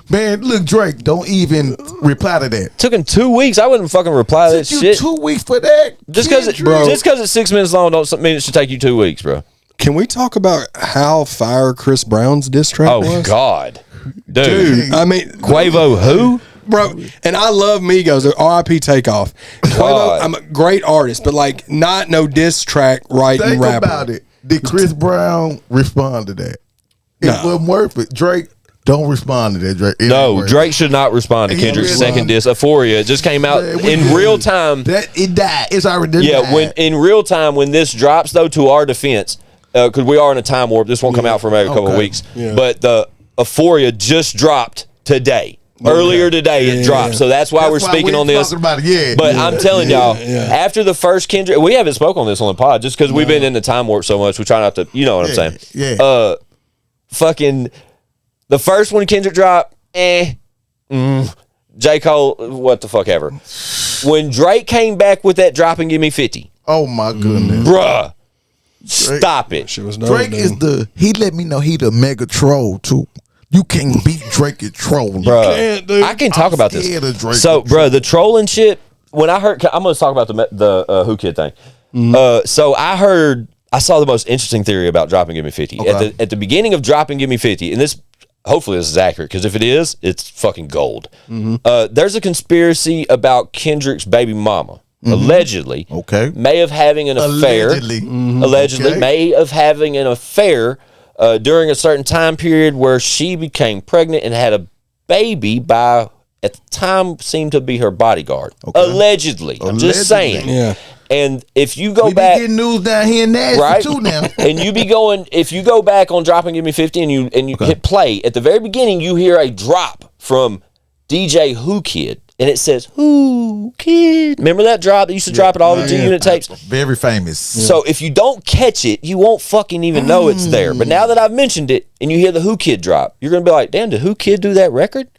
man, look, Drake, don't even reply to that. Took him 2 weeks. I wouldn't fucking reply to that shit. 2 weeks for that, just because it's 6 minutes long, don't mean it should take you 2 weeks, bro. Can we talk about how fire Chris Brown's diss track was? Oh God, dude. I mean, Quavo who? Bro, and I love Migos. R.I.P. Takeoff. Quavo, I'm a great artist, but like, not no diss track writing Think rapper. about it. Did Chris Brown respond to that? It wasn't worth it. Drake, don't respond to that, Drake. No, Drake should not respond to Kendrick's second diss. Euphoria. It just came out in real time. It died. It's already died. When in real time, when this drops, though, to our defense, because we are in a time warp. This won't come out for maybe a couple of weeks. Yeah. But the Euphoria just dropped today. Earlier today it dropped, so that's why we're speaking on this. But I'm telling y'all, after the first Kendrick, we haven't spoke on this on the pod just because we've been in the time warp so much. We try not to, you know what I'm saying? Yeah. Fucking the first one Kendrick dropped, J. Cole, what the fuck ever. When Drake came back with that drop and give me 50. Oh my goodness, bruh, stop it. Drake is he let me know he the mega troll too. You can't beat Drake at trolling. Bro, I can talk about this. So, bro, the trolling shit, when I heard, I'm going to talk about the Who Kid thing. So I saw the most interesting theory about Drop and Give Me 50. Okay. At the beginning of Drop and Give Me 50, and this, hopefully this is accurate, because if it is, it's fucking gold. There's a conspiracy about Kendrick's baby mama. Allegedly, may have having an affair. Allegedly, may have having an affair during a certain time period where she became pregnant and had a baby by, at the time, seemed to be her bodyguard. Allegedly. I'm just saying. Yeah. And if you go back, getting news down here in Nashville too now. And you be going, if you go back on Drop and Give Me 50 and you hit play, at the very beginning you hear a drop from DJ Who Kid. And it says, Who Kid? Remember that drop that used to drop at all the G-Unit tapes? Very famous. So if you don't catch it, you won't fucking even know it's there. But now that I've mentioned it, and you hear the Who Kid drop, you're going to be like, damn, did Who Kid do that record?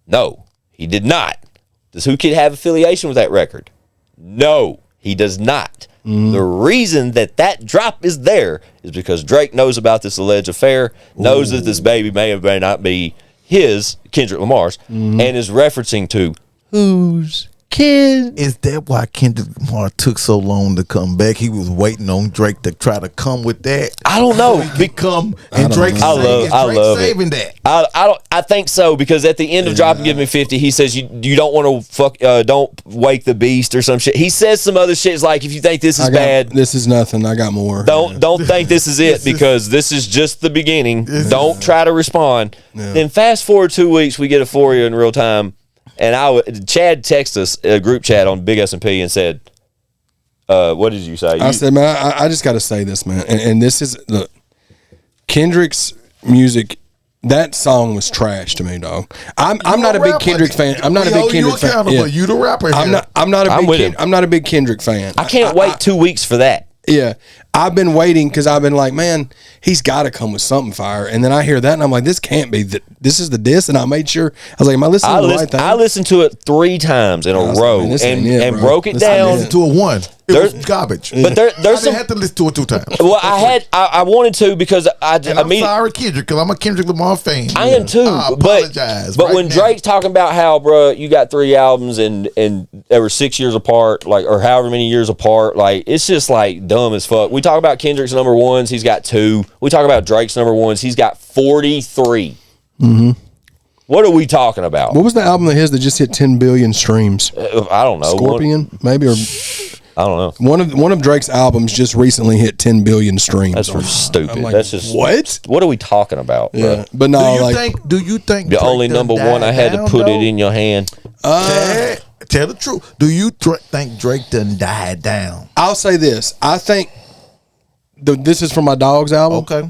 No, he did not. Does Who Kid have affiliation with that record? No, he does not. The reason that drop is there is because Drake knows about this alleged affair, knows that this baby may or may not be his, Kendrick Lamar's, and is referencing to Who's Kid. Is that why Kendrick Lamar took so long to come back? He was waiting on Drake to try to come with that. I don't know. Drake saving that. I think so, because at the end of Drop and Give Me 50, he says you don't want to don't wake the beast or some shit. He says some other shit. It's like, if you think this is bad, this is nothing. I got more. Don't think this is it, because this is just the beginning. Don't try to respond. Then fast forward 2 weeks, we get Euphoria in real time. And Chad texted us a group chat on Big S&P and said, what did you say? I said, man, I just got to say this, man. And this is, look, Kendrick's music, that song was trash to me, dog. I'm not a big Kendrick fan. I'm not a big Kendrick fan. Yeah. You the rapper here. I'm not a big Kendrick fan. I can't wait 2 weeks for that. Yeah, I've been waiting because I've been like, man, he's got to come with something fire. And then I hear that and I'm like, this can't be. This is the diss. And I made sure. I was like, am I listening to the right thing? I listened to it 3 times in a row and broke it down. I listened to it once. It was garbage. But there's some. I had to listen to it 2 times. Well, I wanted to because I'm sorry, Kendrick, because I'm a Kendrick Lamar fan. I am too. I apologize. But when Drake's talking about how, bro, you got 3 albums and they were 6 years apart, like, or however many years apart, like, it's just like dumb as fuck. We talk about Kendrick's number ones, he's got 2. We talk about Drake's number ones, he's got 43. Mm-hmm. What are we talking about? What was the album of his that just hit 10 billion streams? I don't know. Scorpion, maybe, or I don't know. One of Drake's albums just recently hit 10 billion streams. That's for stupid. Like, that's just what are we talking about? Yeah, bro? But no, do you think the only number one I had to put it in your hand? Tell the truth. Do you think Drake done died down? I'll say this. I think this is from my Dogs album. Okay.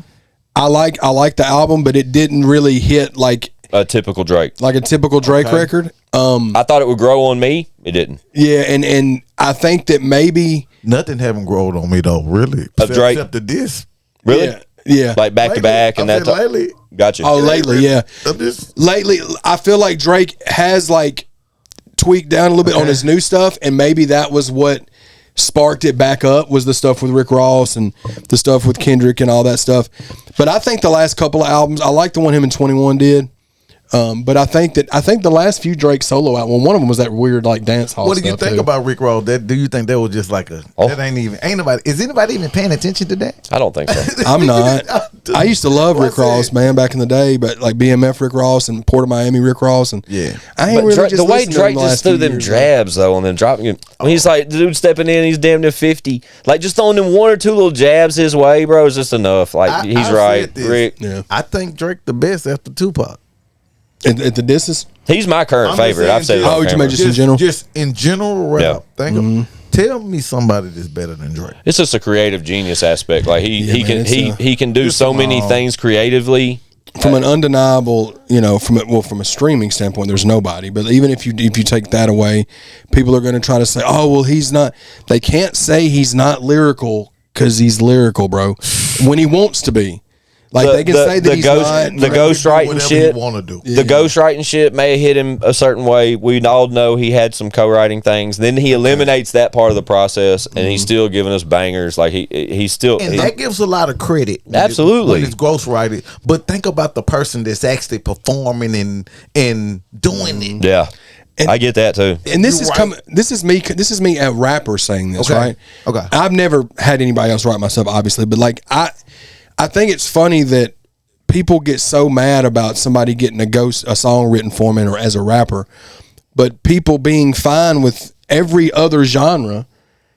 I like the album, but it didn't really hit like a typical Drake. Like a typical Drake record. I thought it would grow on me. It didn't. Yeah, and I think that maybe nothing haven't grown on me though, really. Of Drake. Except the disc. Really? Yeah. Like back to back and that. Lately. Gotcha. Oh, lately, yeah. Lately, I feel like Drake has like tweaked down a little bit on his new stuff, and maybe that was what sparked it back up, was the stuff with Rick Ross and the stuff with Kendrick and all that stuff. But I think the last couple of albums, I like the one him and 21 did. But I think the last few Drake solo albums, one of them was that weird like dance hall. What do you think about Rick Ross? Do you think that was just like that ain't nobody? Is anybody even paying attention to that? I don't think so. I'm not. I used to love Rick Ross, man, back in the day. But like BMF Rick Ross and Port of Miami Rick Ross, and I ain't really just the way Drake just threw them jabs though, and then dropping it. When he's like the dude stepping in, he's damn near 50. Like just throwing them 1 or 2 little jabs his way, bro, is just enough. Like he's right, Rick. Yeah. I think Drake the best after Tupac. At the disses? He's my current favorite. I've said it. Oh, you mean just in general? Just in general rap. Yeah. Tell me somebody that's better than Drake. It's just a creative genius aspect. Like he can do so many things creatively. From an undeniable, from a streaming standpoint, there's nobody. But even if you take that away, people are going to try to say, "Oh, well, he's not." They can't say he's not lyrical because he's lyrical, bro. When he wants to be. Like they can say that he's not. The ghostwriting shit. The ghostwriting shit may have hit him a certain way. We all know he had some co-writing things. Then he eliminates that part of the process, and he's still giving us bangers. Like he's still. And that gives a lot of credit. Absolutely. When it's ghostwriting. But think about the person that's actually performing and doing it. Yeah. And I get that too. And this is coming. This is me, a rapper saying this, right? Okay. I've never had anybody else write myself, obviously, but like I think it's funny that people get so mad about somebody getting a song written for them or as a rapper, but people being fine with every other genre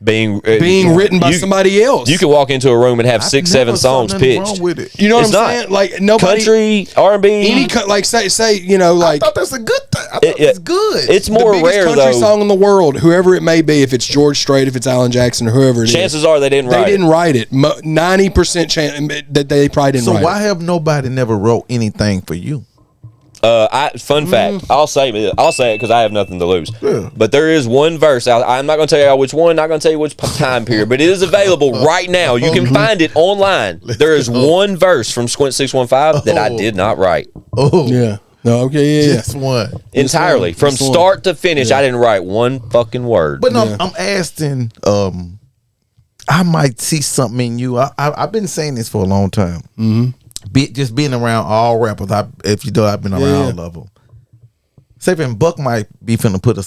being written by somebody else. You can walk into a room and have 6-7 songs pitched. With it. You know what I'm saying? Like nobody country, R&B, like say I thought that's a good thing. I thought it's good. It's more the biggest rare country though. song in the world, whoever it may be, if it's George Strait, if it's Alan Jackson, or whoever it Chances are they didn't write it. 90% chance that they probably didn't write it. So why have nobody never wrote anything for you? Fun fact. I'll say it because I have nothing to lose. Yeah. But there is one verse. I'm not going to tell you which one. Not going to tell you which time period. But it is available right now. You can find it online. There is one verse from Squint 615 that I did not write. Oh yeah. No. Okay. Yeah. Just one. Entirely from start to finish. I didn't write one fucking word. But no, I'm asking. I might see something in you. I've been saying this for a long time. Mm-hmm. Just being around all rappers, if you know, I've been around all of them. Say if Buck might be finna put a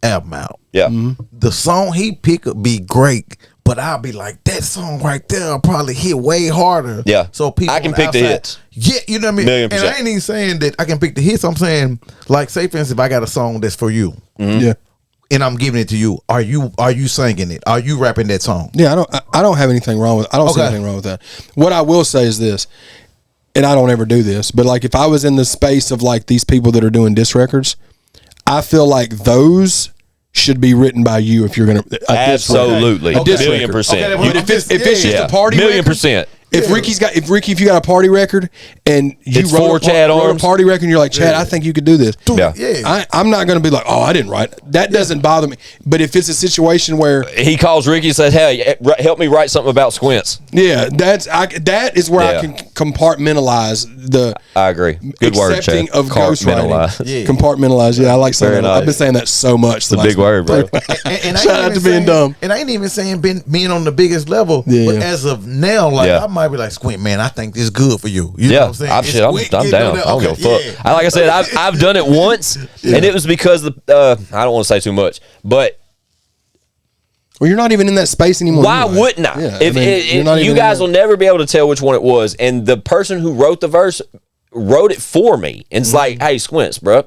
album out. Yeah. Mm-hmm. The song he pick up be great, but I'll be like, that song right there will probably hit way harder. Yeah. So people I can pick the hits. Yeah, you know what I mean? 1,000,000%. And I ain't even saying that I can pick the hits. I'm saying, like, say for instance, if I got a song that's for you. Mm-hmm. Yeah. And I'm giving it to you. Are you singing it? Are you rapping that song? Yeah, I don't have anything wrong with. I don't see anything wrong with that. What I will say is this, and I don't ever do this, but like if I was in the space of like these people that are doing diss records, I feel like those should be written by you if you're gonna absolutely a diss record. $1,000,000%. Okay, if it's just a party record, $1,000,000%. If if you got a party record and you wrote a party record and you're like, Chad, I think you could do this. I'm not going to be like, oh, I didn't write it. That doesn't bother me. But if it's a situation where he calls Ricky and says, hey, help me write something about squints. Yeah, that is where I can compartmentalize the. I agree. Good word, Chad. Of ghostwriting. Compartmentalize. Yeah, I like saying that. I've been saying that so much. It's a big word, bro. And shout out to being dumb. And I ain't even saying being on the biggest level. But as of now, like I might be like, Squint, man, I think this is good for you. You know what I'm saying? I'm down. I don't give a fuck. Like I said, I've done it once, and it was because I don't want to say too much, but. Well, you're not even in that space anymore. Why wouldn't I? You guys will never be able to tell which one it was, and the person who wrote the verse wrote it for me. And it's like, hey, Squints, bro.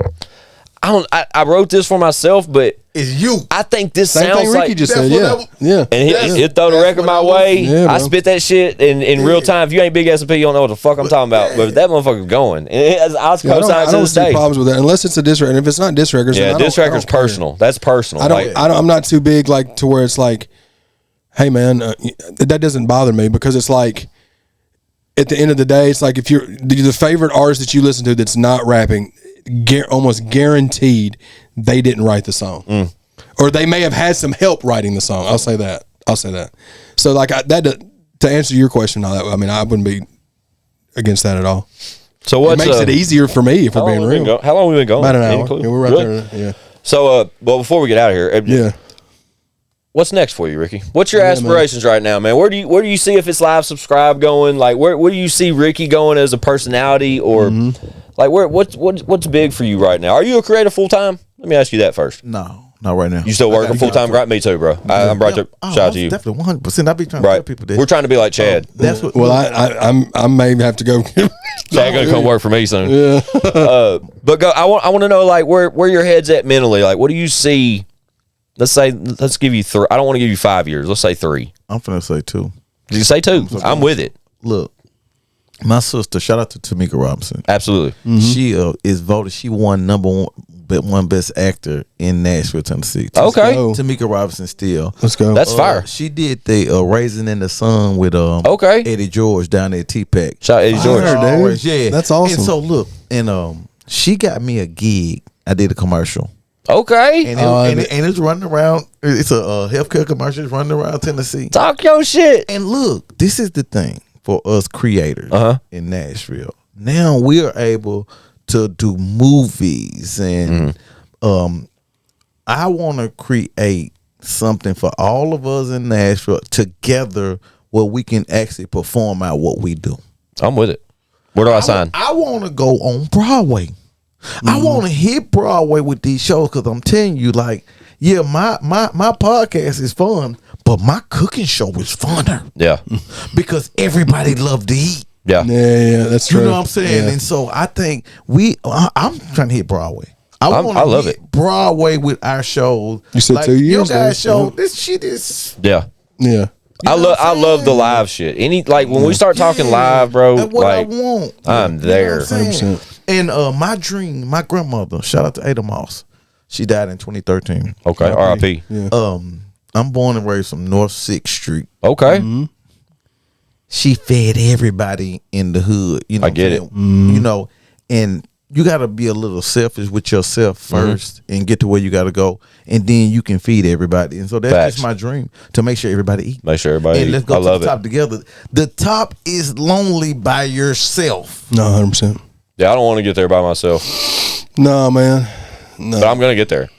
I wrote this for myself, but it's you. I think this Same sounds thing Ricky like just said, yeah. And he'll throw the record my way. Yeah, I spit that shit in real time. If you ain't Big S&P, you don't know what the fuck I'm talking about. But that motherfucker's going. And I don't see problems with that unless it's a diss record. And if it's not diss records, diss record's personal. That's personal. I'm not too big like to where it's like, hey man, that doesn't bother me because it's like at the end of the day, it's like if you're the favorite artist that you listen to that's not rapping, almost guaranteed they didn't write the song, or they may have had some help writing the song. I'll say that. So like to answer your question, I mean I wouldn't be against that at all. So it makes it easier for me if we're being real. How long have we been going? About an hour. Yeah, we're right there. Yeah. So well, before we get out of here, what's next for you, Ricky? What's your aspirations right now, man? Where do you see if it's live subscribe going? Like where do you see Ricky going as a personality, or like what's big for you right now? Are you a creator full time? Let me ask you that first. No, not right now. You still working full time? Right, me too, bro. I'm right there. Shout out to you. Definitely 100%. I be trying to tell people this. We're trying to be like Chad. That's what. Well, I may have to go. Chad gonna come work for me soon. Yeah. But I want to know like where your head's at mentally. Like what do you see? Let's give you 3. I don't want to give you 5 years. Let's say 3. I'm finna say 2. Did you say 2? I'm with it. Look, my sister. Shout out to Tamika Robinson. Absolutely. Mm-hmm. She is voted. She won number one best actor in Nashville, Tennessee. Okay. Tamika Robinson still. Let's go. That's fire. She did the Raisin in the Sun with Eddie George down there at T-Pack. Shout out Eddie George. Dude. Yeah. That's awesome. And so look, she got me a gig. I did a commercial. Okay. And it's running around. It's a healthcare commercial. It's running around Tennessee. Talk your shit. And look, this is the thing for us creators in Nashville. Now we are able to do movies, and I want to create something for all of us in Nashville together where we can actually perform out what we do. I'm with it. Where do I sign? I want to go on Broadway. I want to hit Broadway with these shows because I'm telling you, like, yeah, my podcast is fun, but my cooking show is funner. Yeah. Because everybody love to eat. Yeah. Yeah, that's true. You know what I'm saying? Yeah. And so I think I'm trying to hit Broadway. I love it. Broadway with our shows. You said like, 2 years. Your guys' show, this shit is. Yeah. Yeah. I love the live shit. When we start talking live, bro, that's what I want. I'm there. You know what I'm and my dream, my grandmother, shout out to Ada Moss. She died in 2013. Okay, R.I.P. Yeah. I'm born and raised from North 6th Street. Okay. Mm-hmm. She fed everybody in the hood. You know, I get it. You know, and you got to be a little selfish with yourself first and get to where you got to go, and then you can feed everybody. And so that's just my dream, to make sure everybody eat. Make sure everybody and eat. Let's go to the top together. The top is lonely by yourself. No, 100%. Yeah, I don't want to get there by myself. No, man. No. But I'm going to get there.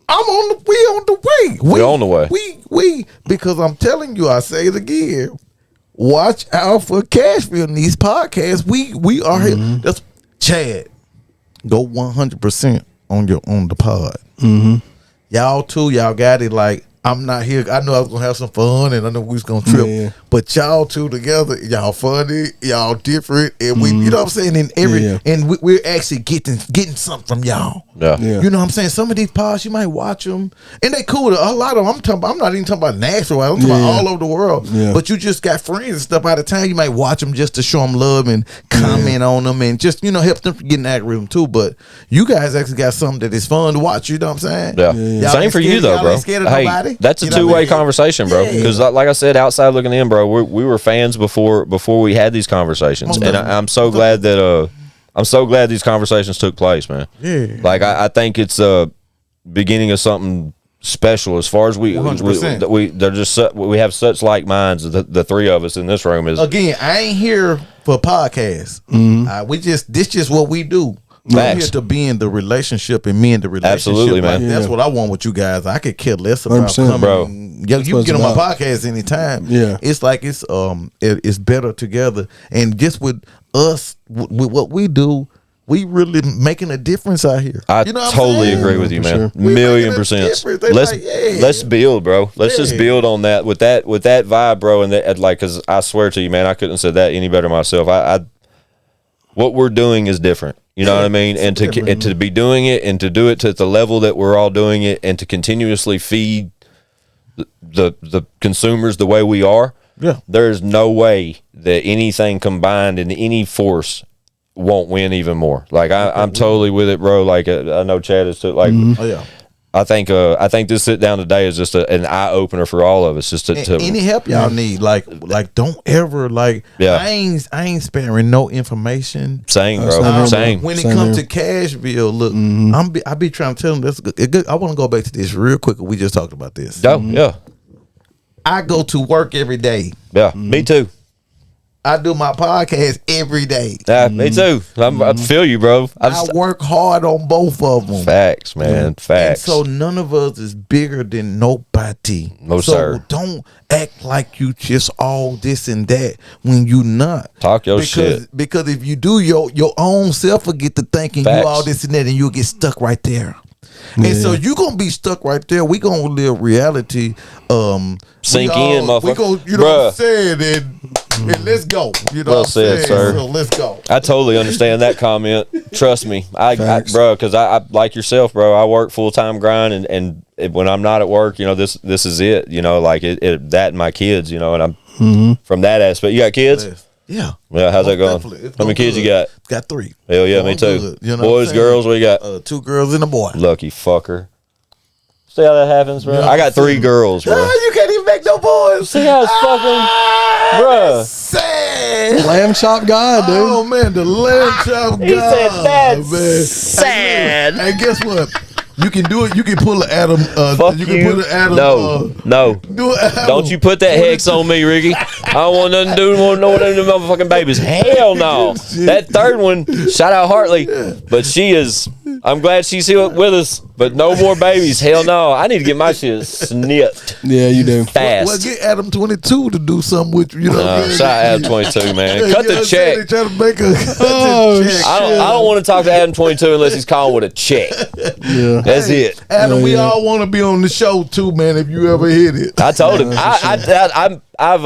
We on the way. We on the way. We because I'm telling you, I say it again. Watch out for Cashville in these podcasts. We are here. That's Chad. Go 100% on the pod. Y'all too. Y'all got it. Like, I'm not here. I know I was gonna have some fun, and I know we was gonna trip. Yeah. But y'all two together, y'all funny, y'all different, and we, you know what I'm saying. And we're actually getting something from y'all. Yeah. You know what I'm saying. Some of these pods you might watch them, and they cool. A lot of them, I'm not even talking about Nashville. I'm talking about all over the world. Yeah. But you just got friends and stuff out of town. You might watch them just to show them love and comment on them, and just help them get an algorithm too. But you guys actually got something that is fun to watch. You know what I'm saying? Yeah. Same for you though, bro. Ain't scared of nobody. somebody. That's a two-way conversation, bro. Because like I said, outside looking in, bro, we were fans before we had these conversations, and I'm so glad that these conversations took place, man. Yeah, like I think it's a beginning of something special as far as we have such like minds. The three of us in this room is again. I ain't here for podcasts. This just what we do. I'm here to be in the relationship and me in the relationship. Absolutely, man. That's what I want with you guys. I could care less about coming. Bro. You can get on my podcast anytime. Yeah, it's like it's better together, and just with us, with what we do. We really making a difference out here. I totally agree with you, man. Sure. $1,000,000%. Let's build, bro. Let's just build on that with that vibe, bro. And that, like, because I swear to you, man, I couldn't have said that any better myself. What we're doing is different. You know what I mean? And to be doing it and to do it to the level that we're all doing it, and to continuously feed the consumers the way we are. Yeah, there's no way that anything combined in any force won't win even more. Like I'm totally with it, bro. Like I know Chad is too. Like, oh yeah. I think this sit down today is just an eye opener for all of us. Just to any help y'all need, like don't ever I ain't sparing no information. Same, bro. Same. When it comes to Cashville, look, I be trying to tell them this. I want to go back to this real quick. We just talked about this. Oh yeah. I go to work every day. Yeah, me too. I do my podcast every day. Me too. I feel you, bro. I work hard on both of them. Facts, man. Facts. And so none of us is bigger than nobody. No, sir. Don't act like you just all this and that when you not. Talk your shit. Because if you do, your own self will get to thinking you all this and that, and you'll get stuck right there. And so you gonna be stuck right there. We gonna live reality. Sink in, motherfucker. We gonna, you know what I'm saying, and let's go. You know well said, sir. So let's go. I totally understand that comment. Trust me, I bro, because I like yourself, bro. I work full time grind, and when I'm not at work, you know, this is it. You know, like it that and my kids. You know, and I'm from that aspect. You got kids? Yeah. Yeah, how's that going? How many kids you got? Got 3. Hell yeah, me too. Good. You know boys, girls, what you got? 2 girls and a boy. Lucky fucker. See how that happens, bro? I got 3 girls, bro. You can't even make no boys. See how it's fucking, bro. Sad. LambChop God, dude. Oh man, the LambChop God. He said that's man. sad. Hey, guess what? You can do it. You can pull an Adam. Fuck you can you. put an Adam. No. Do an Adam. Don't you put that hex on me, Ricky. I don't want nothing to do with no them motherfucking babies. Hell no. That third one, shout out Hartley, but she is. I'm glad she's here with us, but no more babies. Hell no. I need to get my shit snipped. Yeah, you do. Fast. Well, get Adam 22 to do something with you. You know, shout out Adam 22, man. Cut the check. They try to make a check. I don't want to talk to Adam 22 unless he's calling with a check. Yeah, that's it. Adam, we all want to be on the show too, man. If you ever hit it, I told him. I've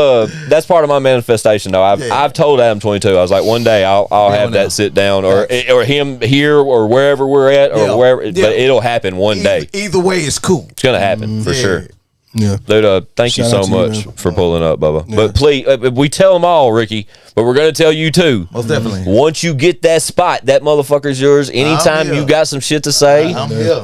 that's part of my manifestation though. I've told Adam 22. I was like, one day I'll have that sit down or him here or wherever we're at or wherever, but it'll happen one day. Either way, it's cool. It's gonna happen for sure. Yeah, dude. Thank you so much for pulling up, Bubba. Yeah. But please, we tell them all, Ricky. But we're gonna tell you too. Most definitely. Once you get that spot, that motherfucker's yours. Anytime you got some shit to say,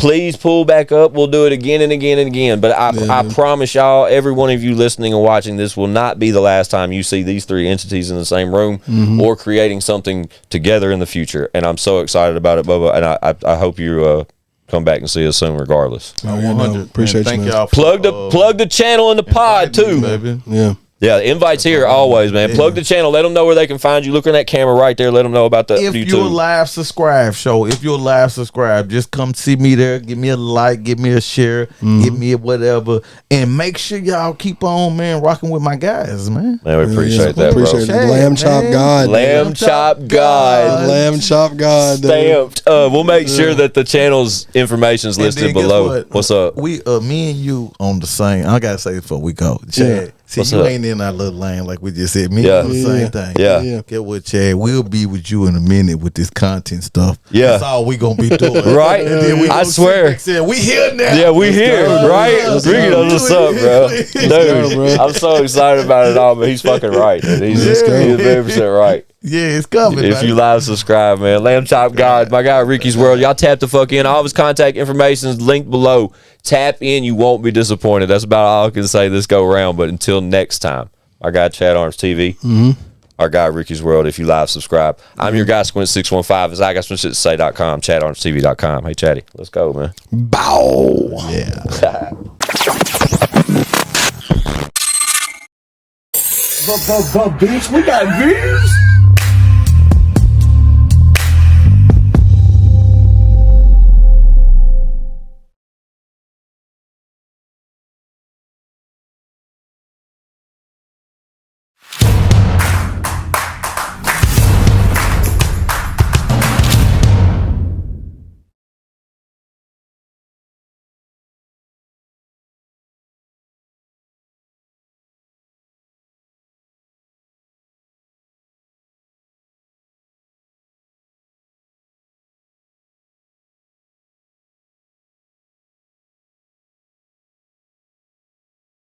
please pull back up. We'll do it again and again and again. But I promise y'all, every one of you listening and watching this will not be the last time you see these 3 entities in the same room or creating something together in the future. And I'm so excited about it, Bubba. And I hope you come back and see us soon, regardless. 100. Appreciate Thank you. y'all. Plug the channel in the pod too, baby. Yeah. Yeah, the invite's here always, man. Plug the channel. Let them know where they can find you. Look in that camera right there. Let them know about the YouTube. If you're live subscribe, just come see me there. Give me a like, give me a share, give me a whatever. And make sure y'all keep on, man, rocking with my guys, man. Man, we appreciate that, bro. Appreciate it. LambChop God. LambChop God. LambChop God. Stamped. We'll make sure that the channel's information's listed below. What's up? We, me and you on the same. I gotta say before we go, Chad. See, you ain't in our little lane like we just said. Me and the same thing. Yeah. Get what, Chad? We'll be with you in a minute with this content stuff. Yeah. That's all we gonna be doing. Right? And then we I swear. We here now. Yeah, we here, right? Ricky knows what's up, bro. Dude, I'm so excited about it all, but he's fucking right. He's 100% right. Yeah, it's coming. If you live subscribe, man. LambChop God, my guy Ricky's World. Y'all tap the fuck in. All of his contact information is linked below. Tap in. You won't be disappointed. That's about all I can say this go around. But until next time, our guy ChadArmesTV, our guy Ricky's World. If you live subscribe, I'm your guy Squint615. It's I got some shit to say.com, ChadArmesTV.com. Hey, Chatty, let's go, man. Bow. Yeah. Bitch, we got views.